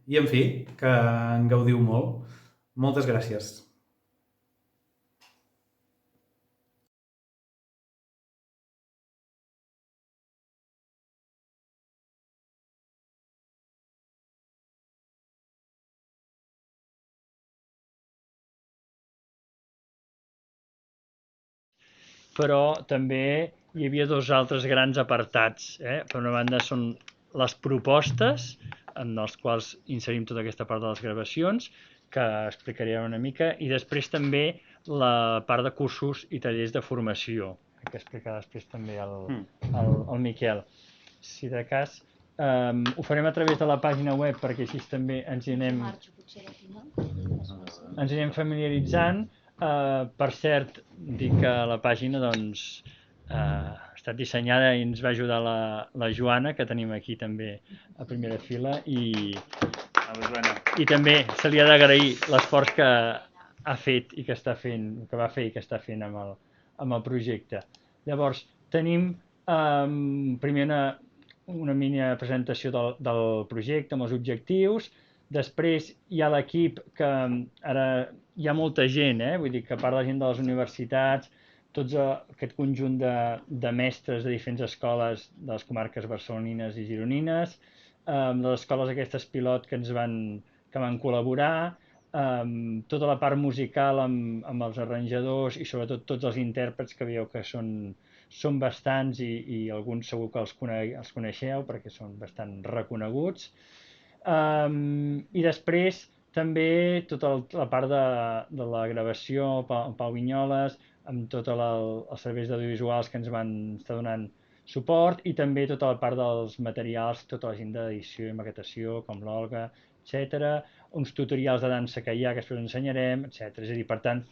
I, en fi, que en gaudiu molt. Moltes gràcies. Però també hi havia dos altres grans apartats. Per una banda són les propostes, en les quals inserim tota aquesta part de les gravacions, que explicaré una mica, i després també la part de cursos i tallers de formació, que explicarà després també el Miquel. Si de cas, ho farem a través de la pàgina web, perquè així també ens hi anem familiaritzant. Per cert, dic que la pàgina ha estat dissenyada i ens va ajudar la Joana, que tenim aquí també a primera fila, i també se li ha d'agrair l'esforç que ha fet i que està fent, que va fer i que està fent amb el projecte. Llavors, tenim primer una mini presentació del projecte amb els objectius. Després hi ha l'equip, que ara hi ha molta gent, vull dir que a part de la gent de les universitats, tot aquest conjunt de mestres de diferents escoles de les comarques barcelonines i gironines, de les escoles aquestes pilot que van col·laborar, tota la part musical amb els arranjadors i sobretot tots els intèrprets, que veieu que són bastants i alguns segur que els coneixeu perquè són bastant reconeguts. I després també tota la part de la gravació, Pau Vinyoles, amb tots els serveis audiovisuals que ens van estar donant suport, i també tota la part dels materials, tota la gent d'edició i maquetació, com l'Olga, etc. Uns tutorials de dansa que hi ha, que després ensenyarem, etc. És a dir, per tant,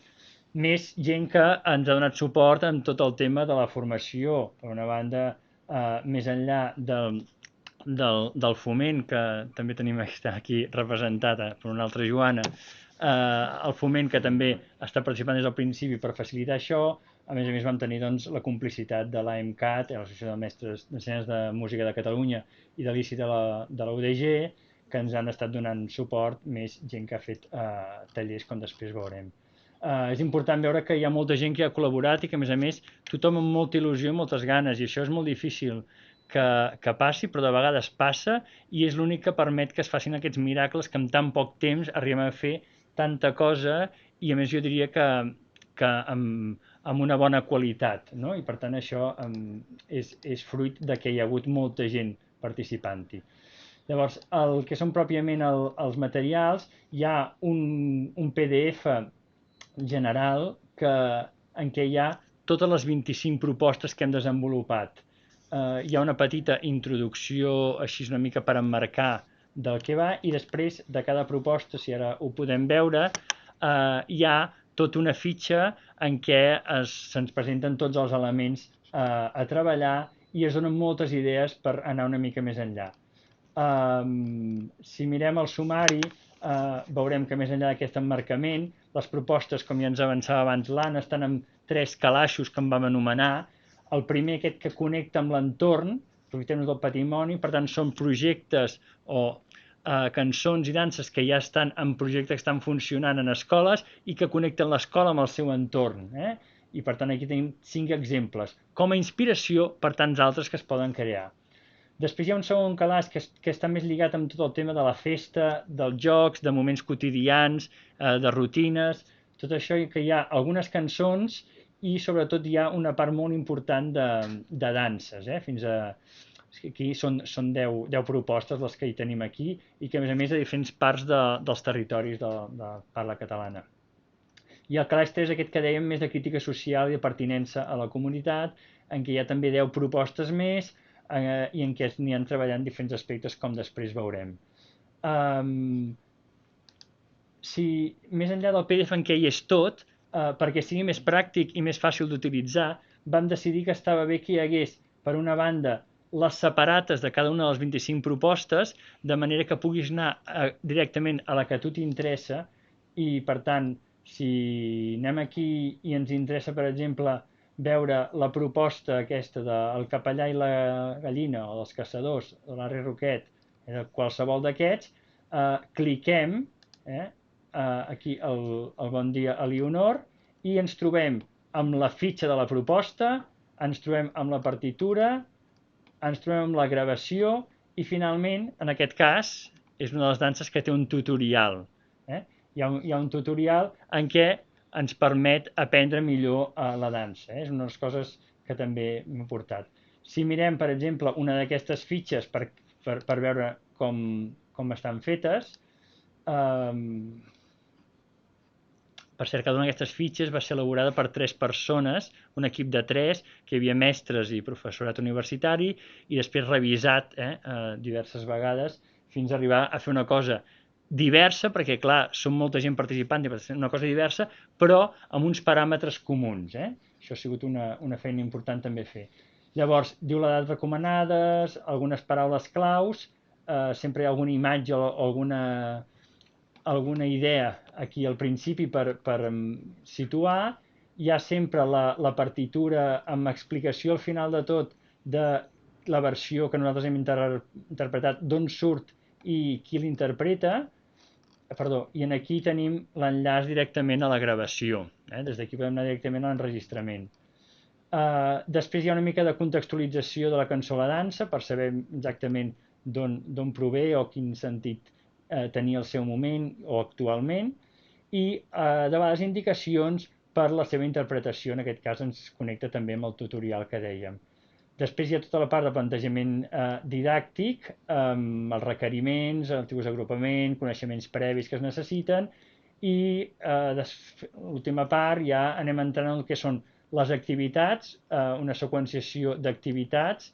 més gent que ens ha donat suport en tot el tema de la formació. Per una banda, més enllà del foment, que també tenim aquí representada per una altra Joana, el foment que també està participant des del principi per facilitar això. A més vam tenir la complicitat de l'AMCAT, l'Associació de Mestres d'Ensenyants de Música de Catalunya, i de l'ICI de la UDG, que ens han estat donant suport, més gent que ha fet tallers, com després veurem. És important veure que hi ha molta gent que ha col·laborat i que, a més, tothom amb molta il·lusió i moltes ganes, i això és molt difícil que passi, però de vegades passa, i és l'únic que permet que es facin aquests miracles, que en tan poc temps arribem a fer tanta cosa, i a més jo diria que que amb una bona qualitat, no? I per tant això és fruit de que hi ha hagut molta gent participant-hi. Llavors, el que són pròpiament els materials, hi ha un PDF general en què hi ha totes les 25 propostes que hem desenvolupat. Hi ha una petita introducció així una mica per emmarcar del que va i després de cada proposta, si ara ho podem veure, hi ha tota una fitxa en què se'ns presenten tots els elements a treballar i es donen moltes idees per anar una mica més enllà. Si mirem el sumari, veurem que més enllà d'aquest emmarcament, les propostes, com ja ens avançava abans l'Anna, estan en 3 calaixos que en vam anomenar. El primer, aquest que connecta amb l'entorn, aprofitem-nos del patrimoni, per tant són projectes o cançons i danses que ja estan en projectes que estan funcionant en escoles i que connecten l'escola amb el seu entorn. I per tant aquí tenim 5 exemples, com a inspiració per tants altres que es poden crear. Després hi ha un segon calaix que està més lligat amb tot el tema de la festa, dels jocs, de moments quotidians, de rutines, tot això que hi ha algunes cançons i sobretot hi ha una part molt important de danses. Fins a... Aquí són 10 propostes les que hi tenim aquí i que a més de diferents parts dels territoris de parla catalana. I el calaix 3, aquest que dèiem, més de crítica social i de pertinença a la comunitat, en què hi ha també 10 propostes més i en què n'hi han treballant diferents aspectes com després veurem. Més enllà del PDF en què hi és tot, perquè sigui més pràctic i més fàcil d'utilitzar, vam decidir que estava bé que hi hagués, per una banda, les separates de cada una de les 25 propostes, de manera que puguis anar directament a la que a tu t'interessa i, per tant, si anem aquí i ens interessa, per exemple, veure la proposta aquesta del capellà i la gallina, o dels caçadors, de l'Arri Roquet, qualsevol d'aquests, cliquem aquí el bon dia a Elionor i ens trobem amb la fitxa de la proposta, ens trobem amb la partitura, ens trobem amb la gravació i finalment, en aquest cas, és una de les danses que té un tutorial. Hi ha un tutorial en què ens permet aprendre millor la dansa. És una de les coses que també m'ha portat. Si mirem, per exemple, una d'aquestes fitxes per veure com estan fetes, per cert, cada una d'aquestes fitxes va ser elaborada per 3 persones, un equip de 3, que hi havia mestres i professorat universitari, i després revisat diverses vegades fins a arribar a fer una cosa diversa, perquè, clar, són molta gent participant i una cosa diversa, però amb uns paràmetres comuns. Això ha sigut una feina important també fer. Llavors, diu l'edat recomanades, algunes paraules claus, sempre hi ha alguna imatge o alguna idea aquí al principi per situar. Hi ha sempre la partitura amb explicació al final de tot de la versió que nosaltres hem interpretat, d'on surt i qui l'interpreta. I aquí tenim l'enllaç directament a la gravació. Des d'aquí podem anar directament a l'enregistrament. Després hi ha una mica de contextualització de la cançó a la dansa per saber exactament d'on prové o quin sentit tenia el seu moment o actualment, i de vegades indicacions per la seva interpretació, en aquest cas ens connecta també amb el tutorial que dèiem. Després hi ha tota la part de plantejament didàctic, amb els requeriments, el tipus d'agrupament, coneixements previs que es necessiten, i l'última part ja anem entrant en el que són les activitats, una seqüenciació d'activitats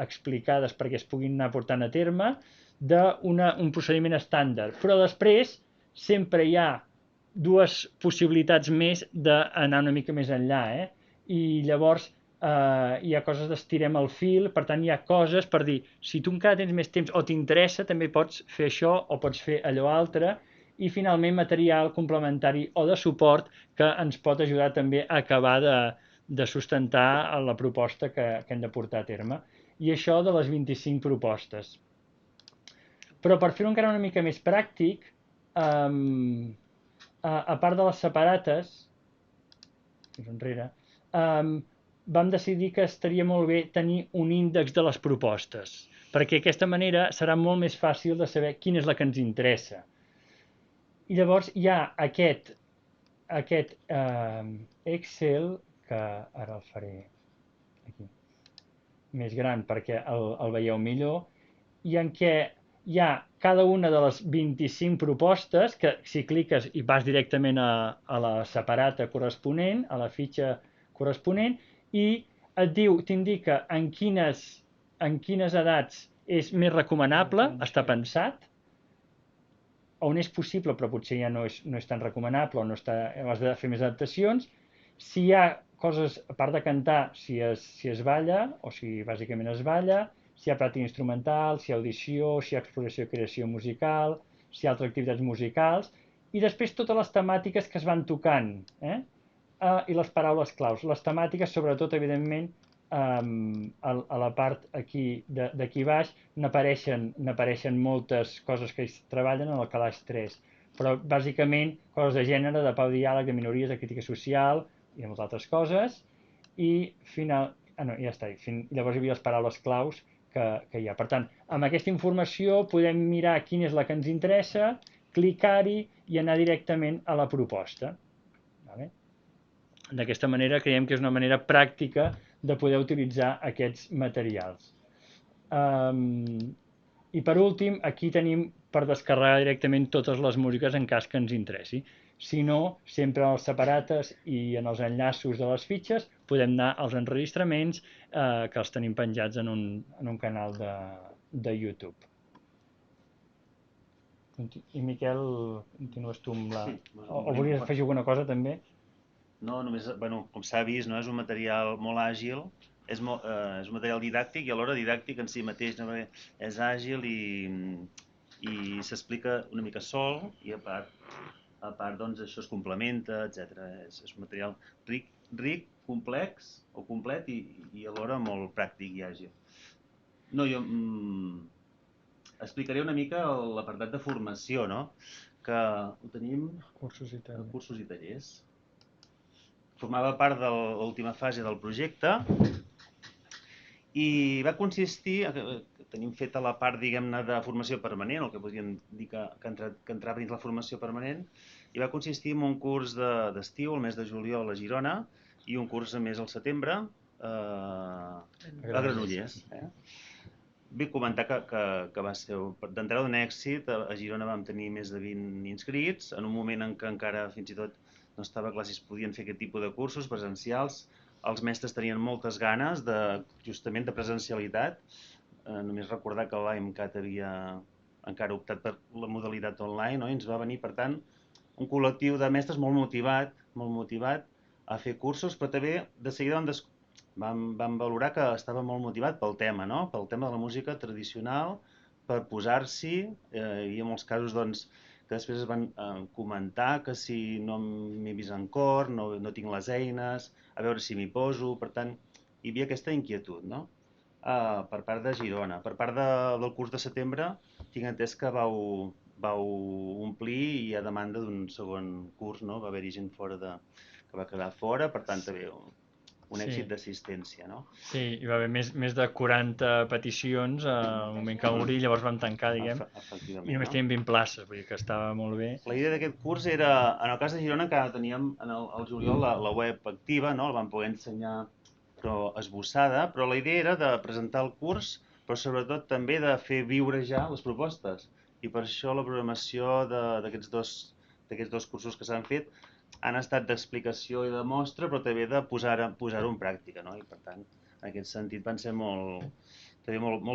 explicades perquè es puguin anar portant a terme, d'un procediment estàndard. Però després sempre hi ha 2 possibilitats més d'anar una mica més enllà. I llavors hi ha coses d'estirem el fil, per tant hi ha coses per dir, si tu encara tens més temps o t'interessa, també pots fer això o pots fer allò altre, i finalment material complementari o de suport que ens pot ajudar també a acabar de sustentar la proposta que hem de portar a terme. I això de les 25 propostes. Però per fer-ho encara una mica més pràctic, a part de les separates, vam decidir que estaria molt bé tenir un índex de les propostes, perquè d'aquesta manera serà molt més fàcil de saber quina és la que ens interessa. I llavors hi ha aquest aquest Excel, que ara el faré aquí, més gran perquè el veieu millor, i en què hi ha cada una de les 25 propostes, que si cliques i vas directament a la separata corresponent, a la fitxa corresponent, i et diu, t'indica en quines edats és més recomanable, està pensat, on és possible però potser ja no és tan recomanable o no has de fer més adaptacions, si hi ha coses, a part de cantar, si es balla o si bàsicament es balla, si hi ha pràctica instrumental, si hi ha audició, si hi ha exploració i creació musical, si hi ha altres activitats musicals, i després totes les temàtiques que es van tocant, i les paraules claus. Les temàtiques, sobretot, evidentment, a la part aquí d'aquí baix n'apareixen moltes coses que es treballen en el calaix 3, però bàsicament coses de gènere, de pau, diàleg, de minories, de crítica social i moltes altres coses, i ja està, llavors hi havia les paraules claus que hi ha. Per tant, amb aquesta informació podem mirar quina és la que ens interessa, clicar-hi i anar directament a la proposta. D'aquesta manera creiem que és una manera pràctica de poder utilitzar aquests materials. I per últim, aquí tenim per descarregar directament totes les músiques en cas que ens interessi. Si no, sempre en els separates i en els enllaços de les fitxes podem anar als enregistraments que els tenim penjats en un canal de YouTube. I Miquel, continues tu amb la... O volies afegir alguna cosa també? No, només, com s'ha vist, és un material molt àgil, és un material didàctic i alhora didàctic en si mateix, és àgil i s'explica una mica sol i a part doncs això es complementa, etc. És un material ric, complex o complet i alhora molt pràctic i àgil. No, jo explicaré una mica l'apartat de formació, que ho tenim... Cursos i tallers. Formava part de l'última fase del projecte i va consistir, tenim feta la part, diguem-ne, de formació permanent, el que podríem dir que entrava dins la formació permanent, i va consistir en un curs d'estiu, el mes de juliol a Girona, i un curs més al setembre a Granollers. Vull comentar que va ser d'entrada un èxit, a Girona vam tenir més de 20 inscrits, en un moment en què encara fins i tot no estava clar si es podien fer aquest tipus de cursos presencials. Els mestres tenien moltes ganes justament de presencialitat. Només recordar que l'AMCAT havia encara optat per la modalitat online i ens va venir, per tant, un col·lectiu de mestres molt motivat a fer cursos, però també de seguida vam valorar que estava molt motivat pel tema de la música tradicional, per posar-s'hi. Hi havia molts casos que després es van comentar que si no m'he vist en cor, no tinc les eines, a veure si m'hi poso. Per tant, hi havia aquesta inquietud per part de Girona. Per part del curs de setembre, tinc entès que vau omplir i a demanda d'un segon curs va haver-hi gent que va quedar fora, per tant també un èxit d'assistència. Sí, hi va haver més de 40 peticions al moment que va obrir, llavors vam tancar, diguem, i només teníem 20 places, vull dir que estava molt bé. La idea d'aquest curs era, en el cas de Girona, encara teníem al juliol la web activa, la vam poder ensenyar però esbossada, però la idea era de presentar el curs, però sobretot també de fer viure ja les propostes. I per això la programació d'aquests dos cursos que s'han fet han estat d'explicació i de mostra, però també de posar-ho en pràctica. I per tant, en aquest sentit van ser molt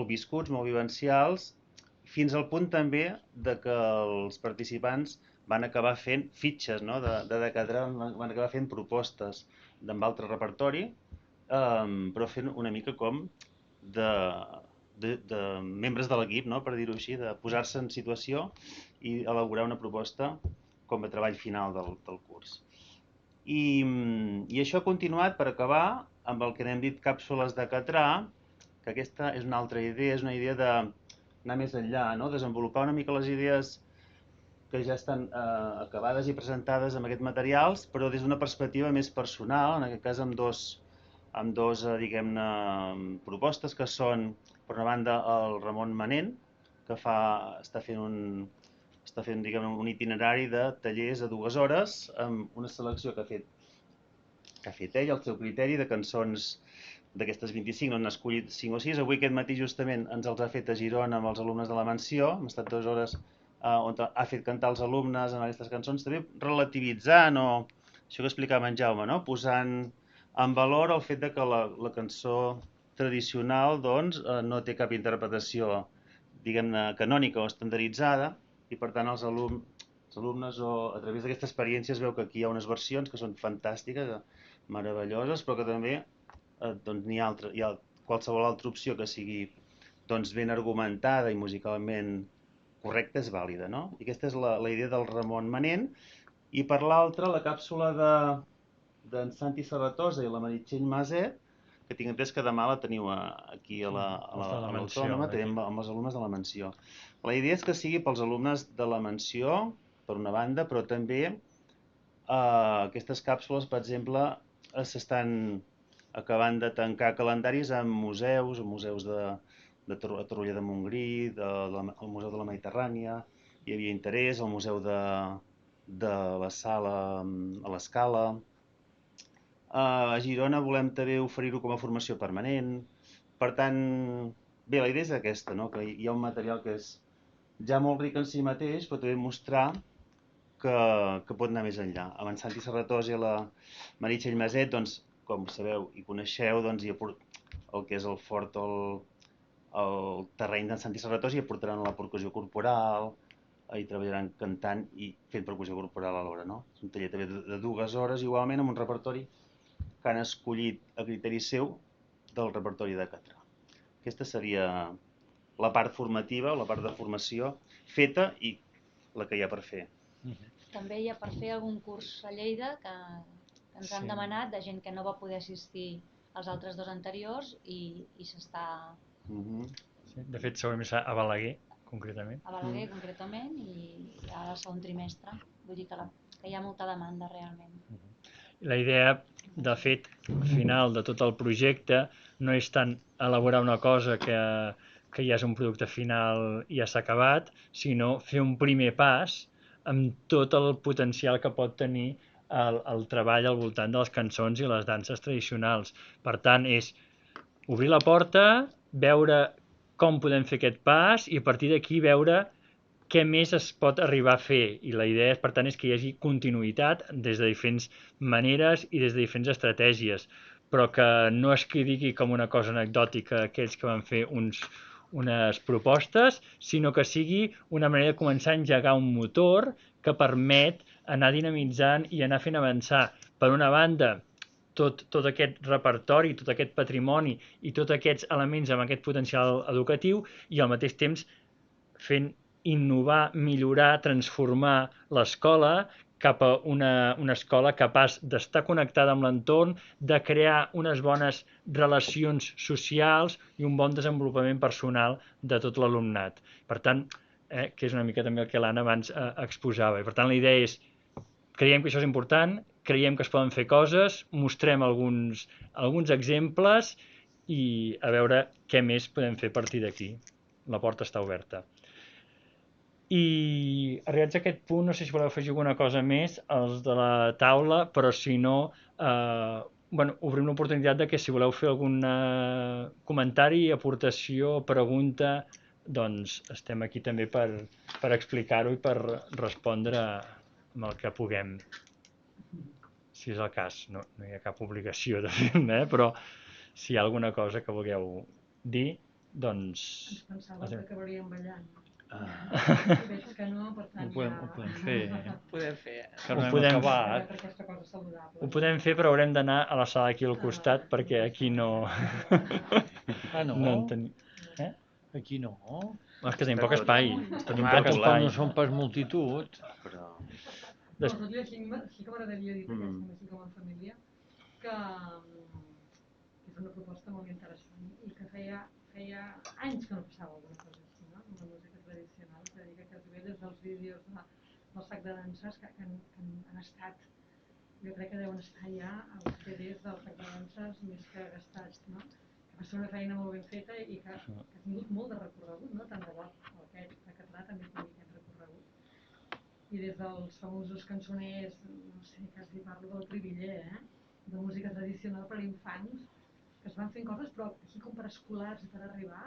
viscuts, molt vivencials, fins al punt també que els participants van acabar fent fitxes de Decatran, van acabar fent propostes amb altre repertori, però fent una mica com de membres de l'equip, per dir-ho així, de posar-se en situació i elaborar una proposta com a treball final del curs. I això ha continuat, per acabar, amb el que n'hem dit càpsules de Catrà, que aquesta és una altra idea, és una idea d'anar més enllà, desenvolupar una mica les idees que ja estan acabades i presentades amb aquests materials, però des d'una perspectiva més personal, en aquest cas amb dos diguem-ne, propostes que són, per una banda, el Ramon Manent, que està fent està fent, diguem, un itinerari de tallers de 2 hores amb una selecció que ha fet ell, al seu criteri, de cançons d'aquestes 25, n'ha escollit 5 o 6. Avui aquest matí justament ens els ha fet a Girona amb els alumnes de la Mansió, hem estat 2 hores on ha fet cantar els alumnes en aquestes cançons, també relativitzant o això que explicava en Jaume, no? Posant en valor el fet de que la cançó tradicional doncs, no té cap interpretació, diguem-ne, canònica o estandarditzada, i per tant els alumnes a través d'aquesta experiència es veu que aquí hi ha unes versions que són fantàstiques, meravelloses, però que també doncs, hi ha qualsevol altra opció que sigui doncs, ben argumentada i musicalment correcta és vàlida, no? I aquesta és la idea del Ramon Manent. I per l'altra, la càpsula d'en Santi Serratosa i la Meritxell Maset, que tinc entès que demà la teniu aquí a l'Autònoma, també amb els alumnes de la Mansió. La idea és que sigui pels alumnes de la Mansió, per una banda, però també aquestes càpsules, per exemple, s'estan acabant de tancar calendaris amb museus de Torroella de Montgrí, el Museu de la Mediterrània, hi havia interès, el Museu de la Sala a l'Escala. A Girona volem també oferir-ho com a formació permanent. Per tant, bé, la idea és aquesta, no? Que hi ha un material que és ja molt ric en si mateix, però també mostrar que pot anar més enllà. Amb en Santi Serratosa i la Meritxell Maset, doncs, com sabeu i coneixeu, doncs, el que és el fort, el terreny d'en Santi Serratosa, hi aportaran la percussió corporal, hi treballaran cantant i fent percussió corporal alhora, no? És un taller també de 2 hores, igualment, amb un repertori que han escollit a criteri seu del repertori de Catrà. Aquesta seria la part formativa, la part de formació feta i la que hi ha per fer. També hi ha per fer algun curs a Lleida que ens han demanat de gent que no va poder assistir als altres 2 anteriors i s'està... De fet, segurament serà a Balaguer, concretament. A Balaguer, concretament, i ara al segon trimestre. Vull dir que hi ha molta demanda, realment. La idea, de fet, final de tot el projecte no és tant elaborar una cosa que ja és un producte final i ja s'ha acabat, sinó fer un primer pas amb tot el potencial que pot tenir el treball al voltant de les cançons i les danses tradicionals. Per tant, és obrir la porta, veure com podem fer aquest pas i a partir d'aquí veure què més es pot arribar a fer. I la idea, per tant, és que hi hagi continuïtat des de diferents maneres i des de diferents estratègies, però que no es quedi com una cosa anecdòtica aquells que van fer unes propostes, sinó que sigui una manera de començar a engegar un motor que permet anar dinamitzant i anar fent avançar, per una banda, tot aquest repertori, tot aquest patrimoni i tots aquests elements amb aquest potencial educatiu i al mateix temps fent innovar, millorar, transformar l'escola cap a una escola capaç d'estar connectada amb l'entorn, de crear unes bones relacions socials i un bon desenvolupament personal de tot l'alumnat. Per tant, que és una mica també el que l'Anna abans exposava. I per tant, la idea és, creiem que això és important, creiem que es poden fer coses, mostrem alguns exemples i a veure què més podem fer a partir d'aquí. La porta està oberta. I arribats a aquest punt, no sé si voleu afegir alguna cosa més als de la taula, però si no, obrim l'oportunitat de que si voleu fer algun comentari, aportació, pregunta, doncs estem aquí també per explicar-ho i per respondre amb el que puguem. Si és el cas, no hi ha cap obligació de fer-ne, però si hi ha alguna cosa que vulgueu dir, doncs... Ens pensava que acabaríem ballant. Veig que no, per tant ja... Ho podem fer. Que no hem acabat. Ho podem fer, però haurem d'anar a la sala aquí al costat, perquè aquí no... No en tenim. Aquí no. És que tenim poc espai. No són pas multitud. Nosaltres sí que m'agradaria dir així com a família que és una proposta molt interessant i que feia anys que no passava alguna cosa així, no? Amb la música tradicional, és a dir, que quasi des dels vídeos del sac de danses que han estat, jo crec que deuen estar ja als CDs del sac de danses més que gastats, no? Que va ser una feina molt ben feta i que ha tingut molt de recorregut, no? Tant de bo aquest de Catrà també tingui aquest recorregut. i des dels famosos cançoners, no sé, quasi parlo del Cribiller, de música tradicional per a infants, que es van fent coses, però així com per escolars i per arribar,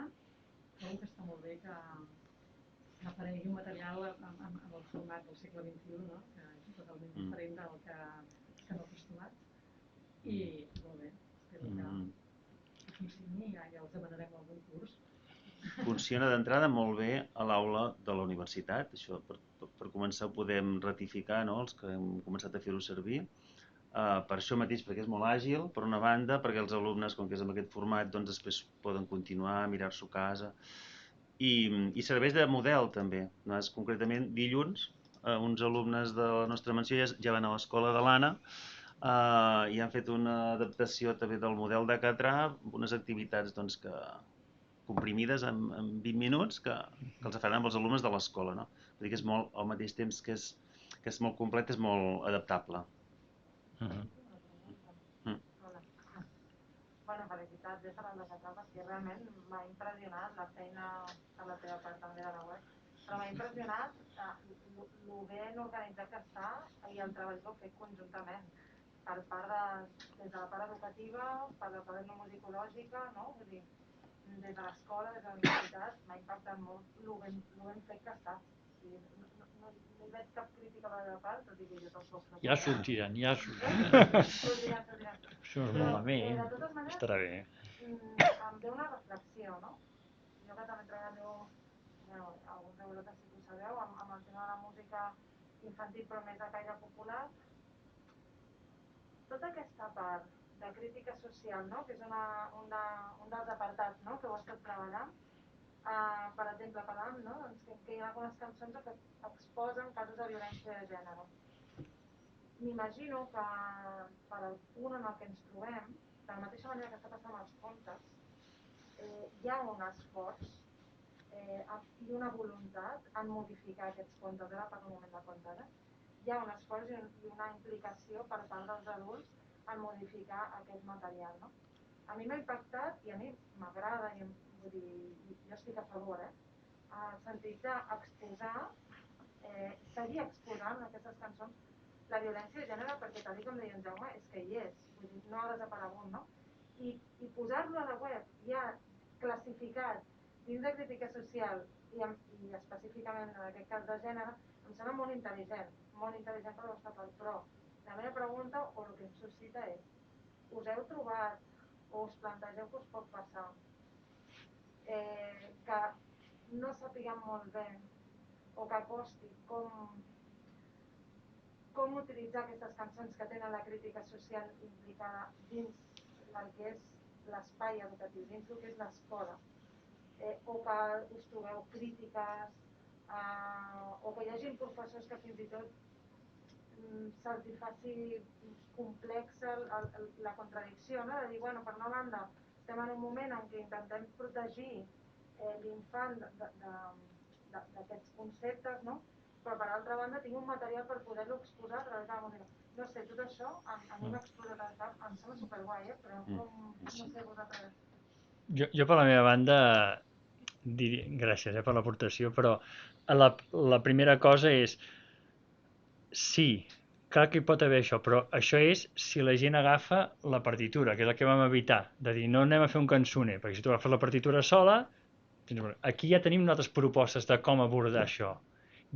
trobo que està molt bé que aparegui un material amb el format del segle XXI, no? Que és totalment diferent del que estem acostumats. I molt bé, espero que funcioni i ja els demanarem algun curs. Funciona d'entrada molt bé a l'aula de la universitat, això per començar ho podem ratificar, no? Els que hem començat a fer-ho servir. Per això mateix, perquè és molt àgil, per una banda, perquè els alumnes, com que és en aquest format, doncs després poden continuar, mirar-s'ho a casa. I serveix de model també. Concretament, dilluns, uns alumnes de la nostra menció ja van a l'escola de l'Anna i han fet una adaptació també del model de Catrà, unes activitats comprimides en 20 minuts que els faran amb els alumnes de l'escola. Vull dir que és molt, al mateix temps que és molt complet, és molt adaptable. Bueno, felicitats per la Catrà, perquè realment m'ha impressionat la feina per la teva part també de la web, però m'ha impressionat el ben organitzat que està i el treball que heu fet conjuntament per part des de la part educativa, per la part etnomusicològica, no? Vull dir, des de l'escola, des de la universitat, m'ha impactat molt el ben fet que està. No hi veig cap crítica per la meva part, tot i que jo tampoc... Ja sortiran. Sortiran. Això és malament, estarà bé. Em ve una reflexió, no? Jo que també treballo, alguns de vosaltres sí que ho sabeu, amb el tema de la música infantil però més de caire popular. Tota aquesta part de crítica social, no? Que és un dels apartats, no? Que heu estat treballant. Per exemple, parlàvem, no? Que hi ha algunes cançons que exposen casos de violència de gènere. M'imagino que per al punt en el que ens trobem, de la mateixa manera que està passant amb els contes, hi ha un esforç i una voluntat en modificar aquests contes. Ara parlo un moment de contes, Hi ha un esforç i una implicació per part dels adults en modificar aquest material, no? A mi m'ha impactat i a mi m'agrada, vull dir, jo estic a favor, el sentit d'exposar, seguir exposant aquestes cançons la violència de gènere, perquè tal com deia en Jaume, és que hi és, vull dir, no ha desaparegut, no? I posar-lo a la web ja classificat dins de crítica social i específicament en aquest cas de gènere, em sembla molt intel·ligent per la vostra part, però la meva pregunta o el que em suscita és, us heu trobat o us plantegeu que us pot passar que no sapiguem molt bé o que costi com utilitzar aquestes cançons que tenen la crítica social implicada dins el que és l'espai educatiu, dins el que és l'escola, o que us trobeu crítiques, o que hi hagi professors que fins i tot se'ls faci complexa la contradicció, no? De dir, bueno, per una banda, estem en un moment en què intentem protegir l'infant d'aquests conceptes, no? Però per altra banda tinc un material per poder-lo exposar a través de la música. No sé, tot això a mi m'ha explosat al cap, em sembla superguai, però no sé vosaltres. Jo per la meva banda, gràcies per l'aportació, però la primera cosa és, sí, clar que hi pot haver això, però això és si la gent agafa la partitura, que és el que vam evitar, de dir no anem a fer un cançoner, perquè si tu agafes la partitura sola, aquí ja tenim nosaltres propostes de com abordar això.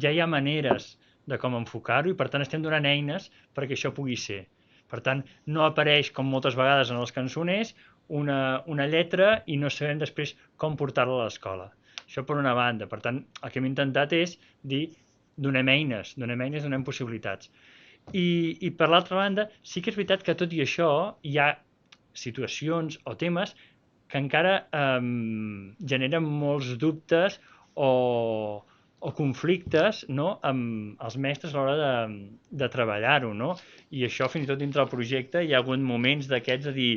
Ja hi ha maneres de com enfocar-ho i per tant estem donant eines perquè això pugui ser. Per tant, no apareix com moltes vegades en els cançoners una lletra i no sabem després com portar-la a l'escola. Això per una banda. Per tant, el que hem intentat és dir donem eines, donem possibilitats. I per l'altra banda, sí que és veritat que tot i això hi ha situacions o temes que encara generen molts dubtes o conflictes, no? Amb els mestres a l'hora de treballar-ho, no? I això fins i tot dintre del projecte hi ha hagut moments d'aquests de dir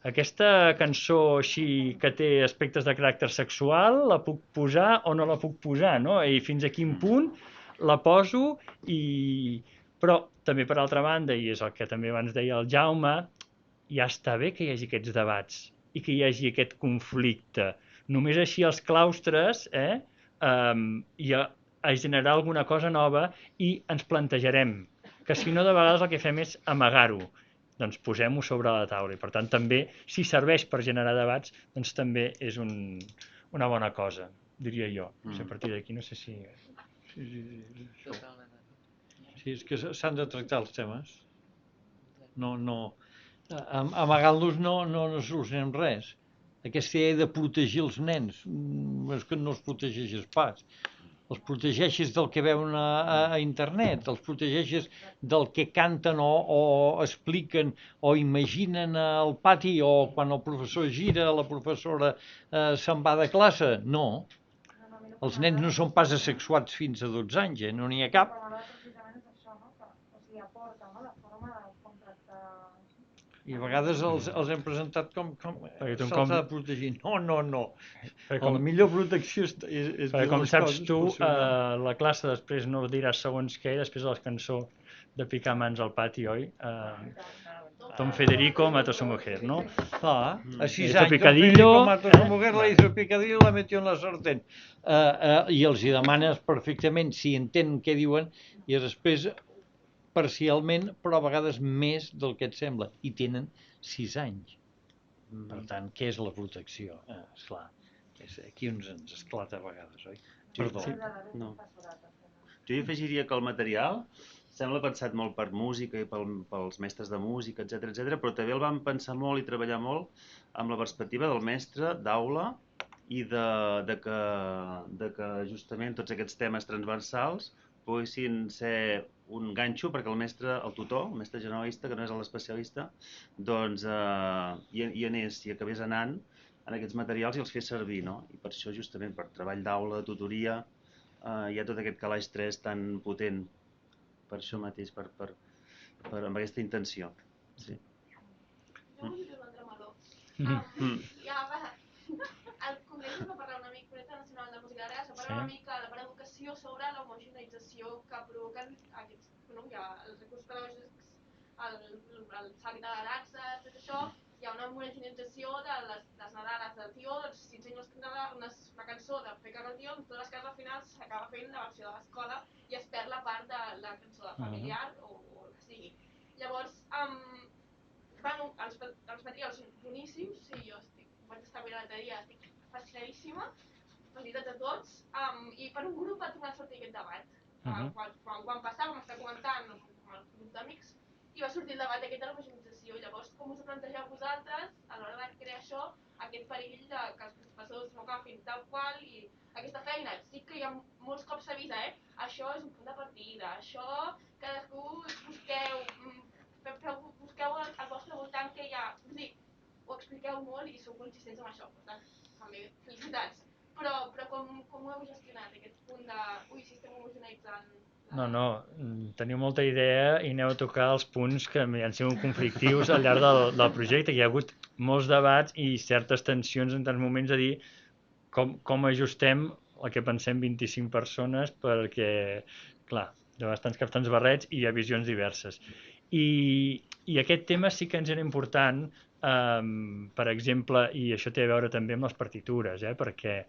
aquesta cançó així que té aspectes de caràcter sexual la puc posar o no la puc posar, no? I fins a quin punt la poso però també per altra banda, i és el que també abans deia el Jaume, ja està bé que hi hagi aquests debats i que hi hagi aquest conflicte. Només així els claustres a generar alguna cosa nova i ens plantejarem, que si no de vegades el que fem és amagar-ho, doncs posem-ho sobre la taula i per tant també si serveix per generar debats doncs també és una bona cosa, diria jo. A partir d'aquí no sé si... Sí, és que s'han de tractar els temes. No, amagant-los no solucionem res. Aquesta idea de protegir els nens, és que no els protegeixes pas. Els protegeixes del que veuen a internet, els protegeixes del que canten o expliquen o imaginen al pati o quan el professor gira, la professora se'n va de classe. No. Els nens no són pas asexuats fins a 12 anys, no n'hi ha cap. I a vegades els hem presentat com se'ls ha de protegir. No. La millor protecció és com saps tu, la classe després no diràs segons què, després de la cançó de picar mans al pati, oi? Don Federico mató a su mujer, ¿no? A 6 anys, Don Federico mató a su mujer, la hizo picadillo y la metió en la sartén. I els hi demanes perfectament si entenen què diuen i després parcialment, però a vegades més del que et sembla. I tenen 6 anys. Per tant, què és la protecció? Esclar, aquí ens esclata a vegades, oi? Perdó. No. Jo hi afegiria que el material sembla pensat molt per música i pels mestres de música, etc, però també el vam pensar molt i treballar molt amb la perspectiva del mestre d'aula i de que justament tots aquests temes transversals poguessin ser un ganxo perquè el mestre, el tutor, el mestre generalista, que no és l'especialista, doncs hi anés i acabés anant en aquests materials i els fes servir, no? I per això justament per treball d'aula, de tutoria, hi ha tot aquest calaix 3 tan potent, per això mateix, amb aquesta intenció. Sí. Jo vull dir un altre meló. Al Congrés es va parlar una mica, el Congrés Nacional de Música d'Ara, es va parlar una mica de per educació sobre l'homogeneïtzació que provoquen aquests, els recursos pedagògics, el sàlid de la dansa, tot això, hi ha una homogeneïtzació de les nadales del tió, doncs si ensenyes una cançó de fer cagar el tió, totes les cases al final s'acaba fent la versió de l'escola i es perd la part de la cançó familiar o el que sigui. Llavors, els materials són boníssims, i jo vaig estar bé l'altre dia, estic fascinadíssima, felicitats a tots, i per un grup va tornar a sortir aquest debat. Quan passava, vam estar comentant amb el grup d'amics, i va sortir el debat aquest de l'homogeneïtzació. Llavors, com us ho plantegeu vosaltres, a l'hora de crear això, aquest perill de que els professors no agafin tal qual, i aquesta feina, sí que hi ha molts cops s'avisa, això és un punt de partida, això, cadascú busqueu al vostre voltant que hi ha, ho expliqueu molt i sou consistents amb això, per tant, també felicitats. Però com ho heu gestionat, aquest punt de, si estem homogeneïtzant? No, teniu molta idea i aneu a tocar els punts que han sigut conflictius al llarg del projecte. Hi ha hagut molts debats i certes tensions en tants moments a dir com ajustem el que pensem 25 persones perquè, clar, hi ha bastants barrets i hi ha visions diverses. I aquest tema sí que ens era important, per exemple, i això té a veure també amb les partitures, perquè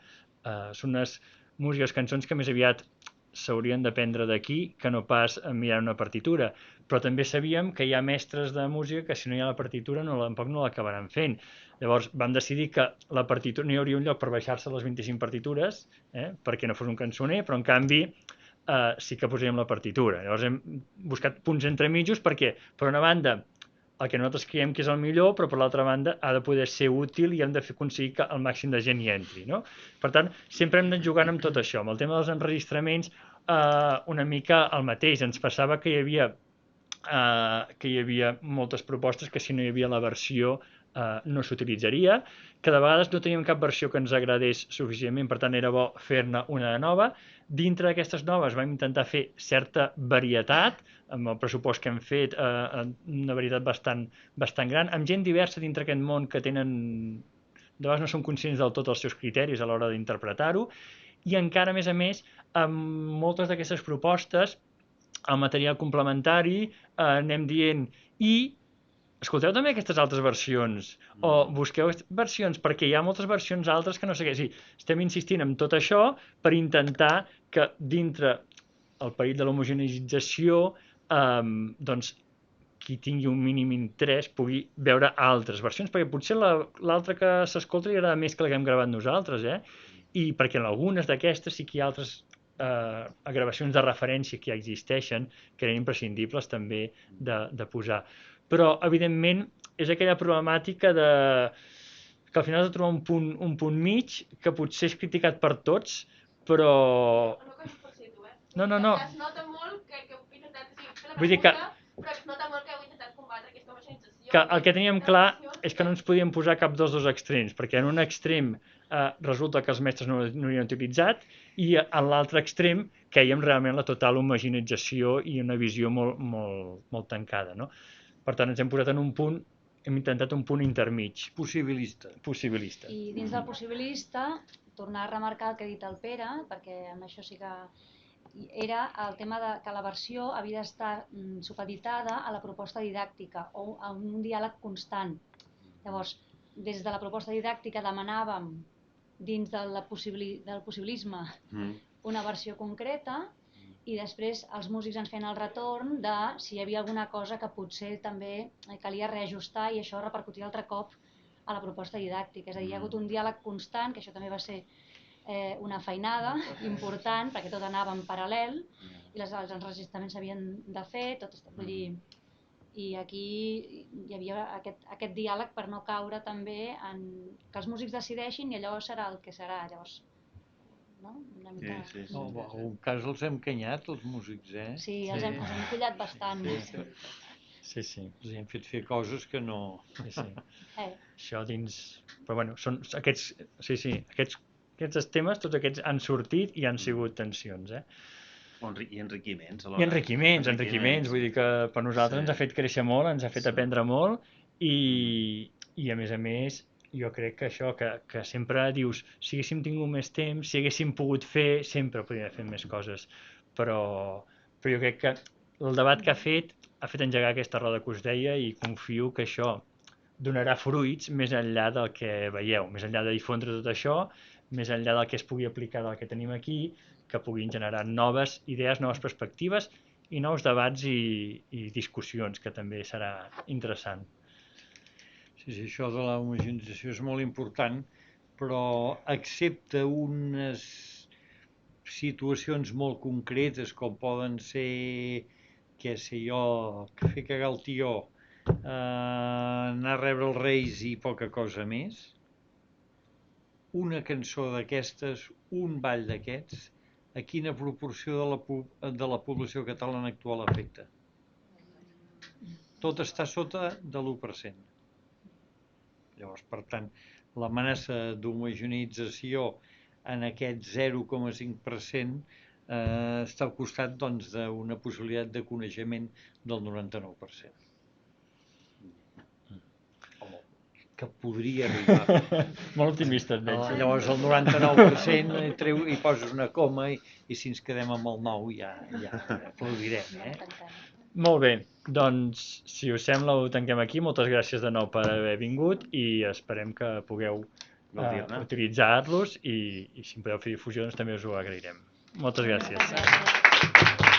són unes músiques, cançons que més aviat s'haurien d'aprendre d'aquí que no pas mirar una partitura, però també sabíem que hi ha mestres de música que si no hi ha la partitura tampoc no l'acabaran fent. Llavors vam decidir que la partitura no hi hauria un lloc per baixar-se les 25 partitures, perquè no fos un cançoner, però en canvi sí que posaríem la partitura. Llavors hem buscat punts entremitjos perquè, per una banda, el que nosaltres creiem que és el millor, però per l'altra banda ha de poder ser útil i hem de aconseguir que el màxim de gent hi entri. Per tant, sempre hem anat jugant amb tot això. Amb el tema dels enregistraments, una mica el mateix. Ens passava que hi havia moltes propostes que si no hi havia la versió no s'utilitzaria, que de vegades no teníem cap versió que ens agradés suficientment, per tant era bo fer-ne una de nova. Dintre d'aquestes noves vam intentar fer certa varietat, amb el pressupost que hem fet, una varietat bastant gran, amb gent diversa dintre aquest món que tenen, de vegades no són conscients del tot els seus criteris a l'hora d'interpretar-ho, i encara, a més, amb moltes d'aquestes propostes, el material complementari anem dient i escolteu també aquestes altres versions, o busqueu versions, perquè hi ha moltes versions altres que no sé què. Sí, estem insistint en tot això per intentar que dintre el perill de l'homogeneïtzació, doncs, qui tingui un mínim interès pugui veure altres versions, perquè potser l'altra que s'escolta li agrada més que la que hem gravat nosaltres, i perquè en algunes d'aquestes sí que hi ha altres gravacions de referència que ja existeixen, que eren imprescindibles també de posar. Però, evidentment, és aquella problemàtica que al final has de trobar un punt mig que potser és criticat per tots, però... No. Es nota molt que heu intentat fer la Vull dir que... però es nota molt que heu intentat combatre aquesta homogeneïtzació. Que el que teníem clar és que no ens podíem posar cap dels dos extrems, perquè en un extrem resulta que els mestres no l'havien utilitzat i en l'altre extrem quèiem realment la total homogeneïtzació i una visió molt tancada, no? Per tant, ens hem posat en un punt, hem intentat un punt intermig. Possibilista. I dins del possibilista, tornar a remarcar el que ha dit el Pere, perquè amb això sí que era el tema que la versió havia d'estar supeditada a la proposta didàctica o a un diàleg constant. Llavors, des de la proposta didàctica demanàvem, dins del possibilisme, una versió concreta, i després els músics ens feien el retorn de si hi havia alguna cosa que potser també calia reajustar i això repercutia altre cop a la proposta didàctica. És a dir, hi ha hagut un diàleg constant, que això també va ser una feinada important, perquè tot anava en paral·lel i els enregistraments s'havien de fer, vull dir, i aquí hi havia aquest diàleg per no caure també en que els músics decideixin i allò serà el que serà, llavors. No? Una mica... En algun cas els hem canyat, els músics, Sí, els hem collat bastant. Sí. Els hem fet fer coses que no... Sí. Això dins... Però bueno, són aquests... Sí, aquests temes, tots aquests han sortit i han sigut tensions, I enriquiments. I enriquiments, vull dir que per nosaltres ens ha fet créixer molt, ens ha fet aprendre molt i a més, jo crec que això, que sempre dius, si haguéssim tingut més temps, si haguéssim pogut fer, sempre podríem haver fet més coses. Però jo crec que el debat que ha fet engegar aquesta roda que us deia i confio que això donarà fruits més enllà del que veieu, més enllà de difondre tot això, més enllà del que es pugui aplicar del que tenim aquí, que puguin generar noves idees, noves perspectives i nous debats i discussions, que també serà interessant. Sí, això de la homogeneïtzació és molt important, però excepte unes situacions molt concretes, com poden ser, què sé jo, fer cagar el tió, anar a rebre els Reis i poca cosa més, una cançó d'aquestes, un ball d'aquests, a quina proporció de la població catalana actual afecta? Tot està sota de l'1%. Llavors, per tant, l'amenaça d'homogeneïtzació en aquest 0,5% està al costat d'una possibilitat de coneixement del 99%. Que podria arribar. Molt optimista et veig. Llavors el 99% hi poses una coma i si ens quedem amb el 9 ja aplaudirem. Molt bé, doncs si us sembla ho tanquem aquí. Moltes gràcies de nou per haver vingut i esperem que pugueu utilitzar-los i si en podeu fer difusió doncs també us ho agrairem. Moltes gràcies.